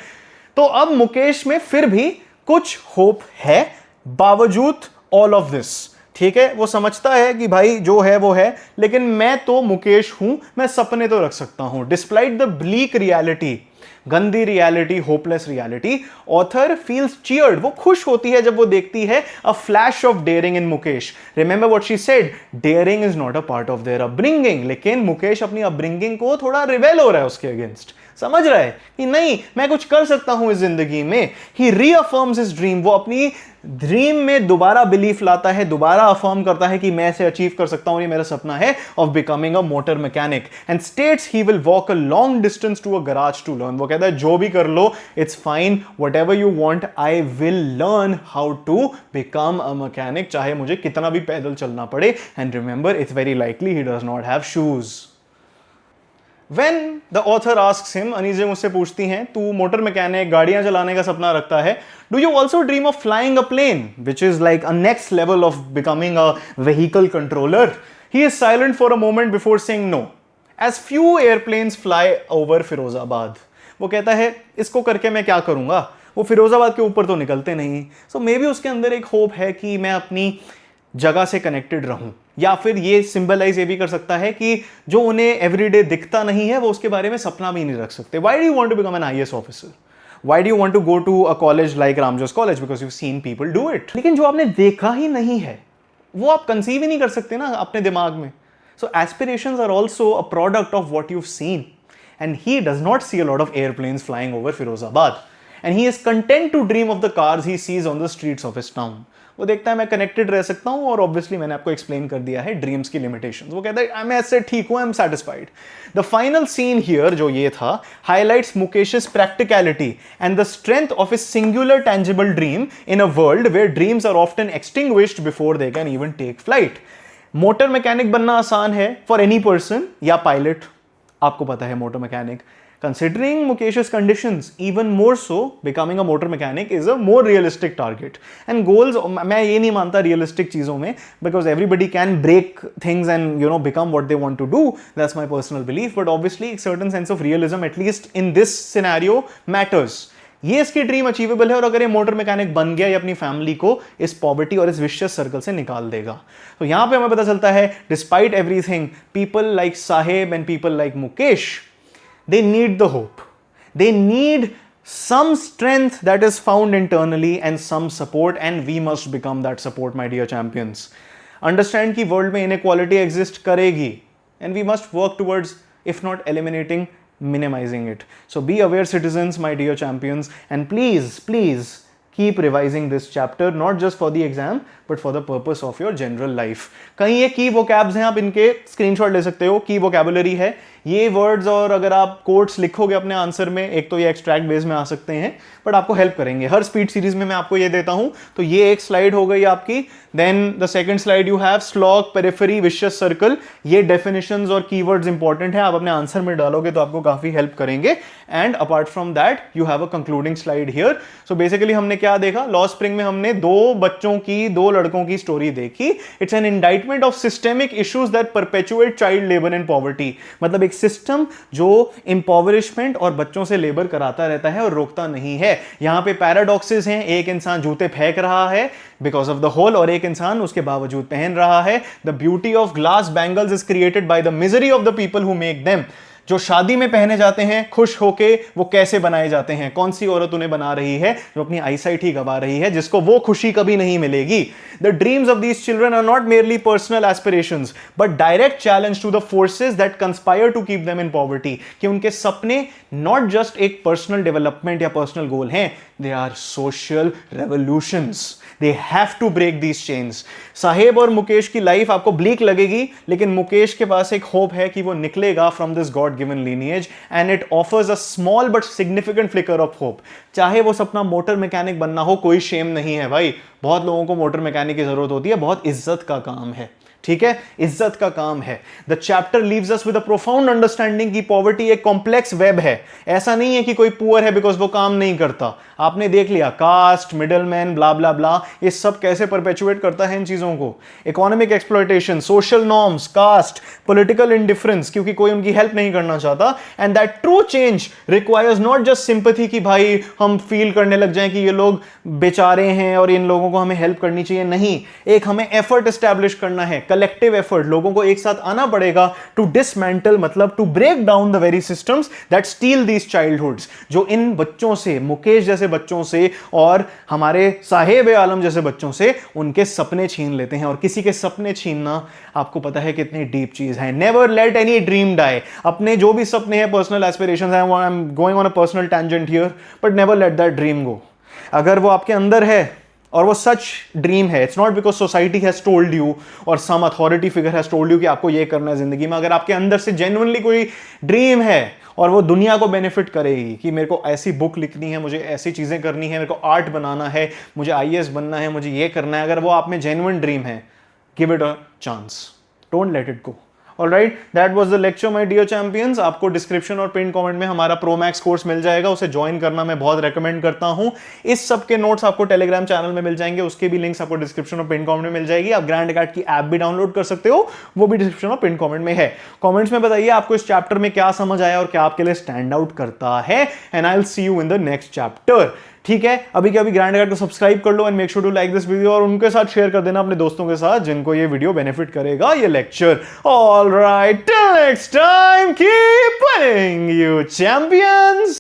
तो अब मुकेश में फिर भी कुछ होप है बावजूद ऑल ऑफ दिस। ठीक है, वो समझता है कि भाई जो है वो है, लेकिन मैं तो मुकेश हूं, मैं सपने तो रख सकता हूं। डिस्प्लाइट द ब्लीक रियलिटी, गंदी reality, hopeless reality, author feels cheered, वो खुश होती है जब वो देखती है a flash of daring in Mukesh. Remember what she said, daring is not a part of their upbringing. लेकिन मुकेश अपनी अपब्रिंगिंग को थोड़ा रिवेल हो रहा है उसके अगेंस्ट, समझ रहा है कि नहीं मैं कुछ कर सकता हूं इस जिंदगी में। ही रीअफर्म्स हिज ड्रीम, वो अपनी ड्रीम में दोबारा बिलीफ लाता है, दोबारा अफर्म करता है कि मैं इसे अचीव कर सकता हूं, ये मेरा सपना है of becoming a motor mechanic. And states he will walk a long distance to a garage to learn. वो कहता है जो भी कर लो it's fine, whatever you want, I will learn how to become a mechanic, चाहे मुझे कितना भी पैदल चलना पड़े। And remember it's very likely he does not have shoes. When the author asks him, अनीजे मुझसे पूछती हैं, तू मोटर मैकेनिक, गाड़ियां चलाने का सपना रखता है, do you also dream of flying a plane, which is like a next level of becoming a vehicle controller? He is silent for a moment before saying no, as few airplanes fly over Firozabad. वो कहता है इसको करके मैं क्या करूंगा, वो फिरोजाबाद के ऊपर तो निकलते नहीं. सो मे बी उसके अंदर एक होप है कि मैं अपनी जगह से कनेक्टेड रहूं, या फिर ये सिंबलाइज ये भी कर सकता है कि जो उन्हें एवरीडे दिखता नहीं है वो उसके बारे में सपना भी नहीं रख सकते. Why do you want to become an IAS officer? Why do you want to go to a college like Ramjas college? Because you seen people do it. लेकिन जो आपने देखा ही नहीं है वो आप कंसीव ही नहीं कर सकते ना अपने दिमाग में. So aspirations are also a product of what you've seen. And he does not see a lot of airplanes flying over Firozabad. And he is content to dream of the cars he sees on the streets of his town. वो देखता है मैं कनेक्टेड रह सकता हूं, और ऑब्वियसली मैंने आपको एक्सप्लेन कर दिया है ड्रीम्स की लिमिटेशंस. वो कहता है मैं ऐसे ठीक हूं, I am satisfied. The final scene here जो ये था highlights Mukesh's practicality and the strength of his singular tangible dream in a world where dreams are often extinguished before they can even take flight. Motor mechanic बनना आसान है फॉर एनी पर्सन, या पायलट, आपको पता है motor mechanic. Considering Mukesh's conditions, even more so, becoming a motor mechanic is a more realistic target. And goals, मैं ये नहीं मानता realistic चीज़ों में, because everybody can break things and become what they want to do. That's my personal belief. But obviously, a certain sense of realism, at least in this scenario, matters. ये इसकी ड्रीम अचीवेबल है, और अगर ये मोटर मैकेनिक बन गया, ये अपनी फैमिली को इस पॉवर्टी और इस विशियस सर्कल से निकाल देगा. तो यहां पे हमें पता चलता है despite everything, people like Saheb and people like Mukesh, they need the hope. They need some strength that is found internally and some support, and we must become that support, my dear champions. Understand कि world में inequality exist करेगी, and we must work towards, if not eliminating, minimizing it. So be aware citizens, my dear champions, and please keep revising this chapter, not just for the exam but for the purpose of your general life. कहीं ये की vocabs हैं, आप इनके स्क्रीनशॉट ले सकते हो. की vocabulary है ये वर्ड्स, और अगर आप कोट्स लिखोगे अपने आंसर में, एक तो ये एक्सट्रैक्ट बेस में आ सकते हैं बट आपको हेल्प करेंगे. हर स्पीड सीरीज में मैं आपको ये देता हूं. तो ये एक स्लाइड हो गई आपकी. Then the second slide you have slog, periphery, vicious circle. ये डेफिनेशंस और कीवर्ड्स इंपॉर्टेंट है, आप अपने आंसर में डालोगे तो आपको काफी हेल्प करेंगे. And apart from that you have a concluding slide here. So basically हमने क्या देखा, लॉ स्प्रिंग में हमने दो लड़कों की स्टोरी देखी. It's an indictment of systemic issues that perpetuate child labour and poverty. मतलब एक सिस्टम जो इंपॉवरिशमेंट और बच्चों से लेबर कराता रहता है और रोकता नहीं है. यहां पे पैराडॉक्सेस हैं, एक इंसान जूते फेंक रहा है बिकॉज ऑफ द होल, और एक इंसान उसके बावजूद पहन रहा है. The beauty of glass bangles is created by the misery of the people who make them. जो शादी में पहने जाते हैं खुश होके, वो कैसे बनाए जाते हैं, कौन सी औरत उन्हें बना रही है जो अपनी आईसाइट ही गवा रही है, जिसको वो खुशी कभी नहीं मिलेगी. The dreams of these children are not merely personal aspirations but direct challenge to the forces that conspire to keep them in poverty. कि उनके सपने नॉट जस्ट एक पर्सनल डेवलपमेंट या पर्सनल गोल हैं, they are social revolutions. They have to break these chains. Saheb और मुकेश की लाइफ आपको ब्लीक लगेगी, लेकिन मुकेश के पास एक होप है कि वो निकलेगा from this god given lineage, and it offers a small but significant flicker of hope. चाहे वो सपना मोटर मैकेनिक बनना हो, कोई शेम नहीं है भाई. बहुत लोगों को मोटर मैकेनिक की जरूरत होती है, बहुत इज्जत का काम है. ठीक है, इज्जत का काम है. The chapter leaves us with a profound understanding की पॉवर्टी एक कॉम्प्लेक्स वेब है. ऐसा नहीं है कि कोई पुअर है बिकॉज वो काम नहीं करता. आपने देख लिया कास्ट, मिडलमैन, ब्ला ब्ला ब्ला, ये सब कैसे परपेचुएट करता है इन चीजों को. Economic exploitation, social norms, caste, political indifference, क्योंकि कोई उनकी हेल्प नहीं करना चाहता. And that true change requires not just sympathy कि भाई हम फील करने लग जाएं कि ये लोग बेचारे हैं और इन लोगों को हमें हेल्प करनी चाहिए. नहीं, एक हमें एफर्ट एस्टैब्लिश करना है, कलेक्टिव एफर्ट. लोगों को एक साथ आना पड़ेगा टू डिसमेंटल, मतलब to break down the very systems that steal these childhoods. जो इन बच्चों से, मुकेश जैसे बच्चों से और हमारे साहेब आलम जैसे बच्चों से उनके सपने छीन लेते हैं. और किसी के सपने छीनना आपको पता है कितनी डीप चीज है. Never let any dream die. अपने जो भी सपने हैं, पर्सनल एस्पिरेशंस हैं, I am going on a personal tangent here, but never let that dream go. अगर वो आपके अंदर है और वो सच ड्रीम है, it's not because society has told you और some authority figure has told you कि आपको ये करना है जिंदगी में. अगर आपके अंदर से जेन्युइनली कोई ड्रीम है और वो दुनिया को बेनिफिट करेगी कि मेरे को ऐसी बुक लिखनी है, मुझे ऐसी चीजें करनी है, मेरे को आर्ट बनाना है, मुझे आईएएस बनना है, मुझे ये करना है, अगर वो आप में जेन्युइन ड्रीम है, give it a chance, don't let it go. Alright, that was the lecture my dear champions. आपको डिस्क्रिप्शन और पिन कमेंट में हमारा प्रो मैक्स कोर्स मिल जाएगा, उसे ज्वाइन करना मैं बहुत रेकमेंड करता हूं। इस सब के नोट्स आपको टेलीग्राम चैनल में मिल जाएंगे, उसके भी लिंक्स आपको डिस्क्रिप्शन और पिन कमेंट में मिल जाएगी। आप ग्रैंड अकेडमी की ऐप भी डाउनलोड कर सकते हो, वो भी डिस्क्रिप्शन और पिन कमेंट में है। कमेंट्स में बताइए आपको इस चैप्टर में क्या समझ आया और क्या आपके लिए स्टैंड आउट करता है, and I will see you in the next chapter. ठीक है, अभी के अभी ग्रैंड अकेडमी को सब्सक्राइब कर लो and make sure to like this video, और उनके साथ शेयर कर देना अपने दोस्तों के साथ जिनको ये वीडियो बेनिफिट करेगा, ये lecture. Alright, till next time, keep winning you champions.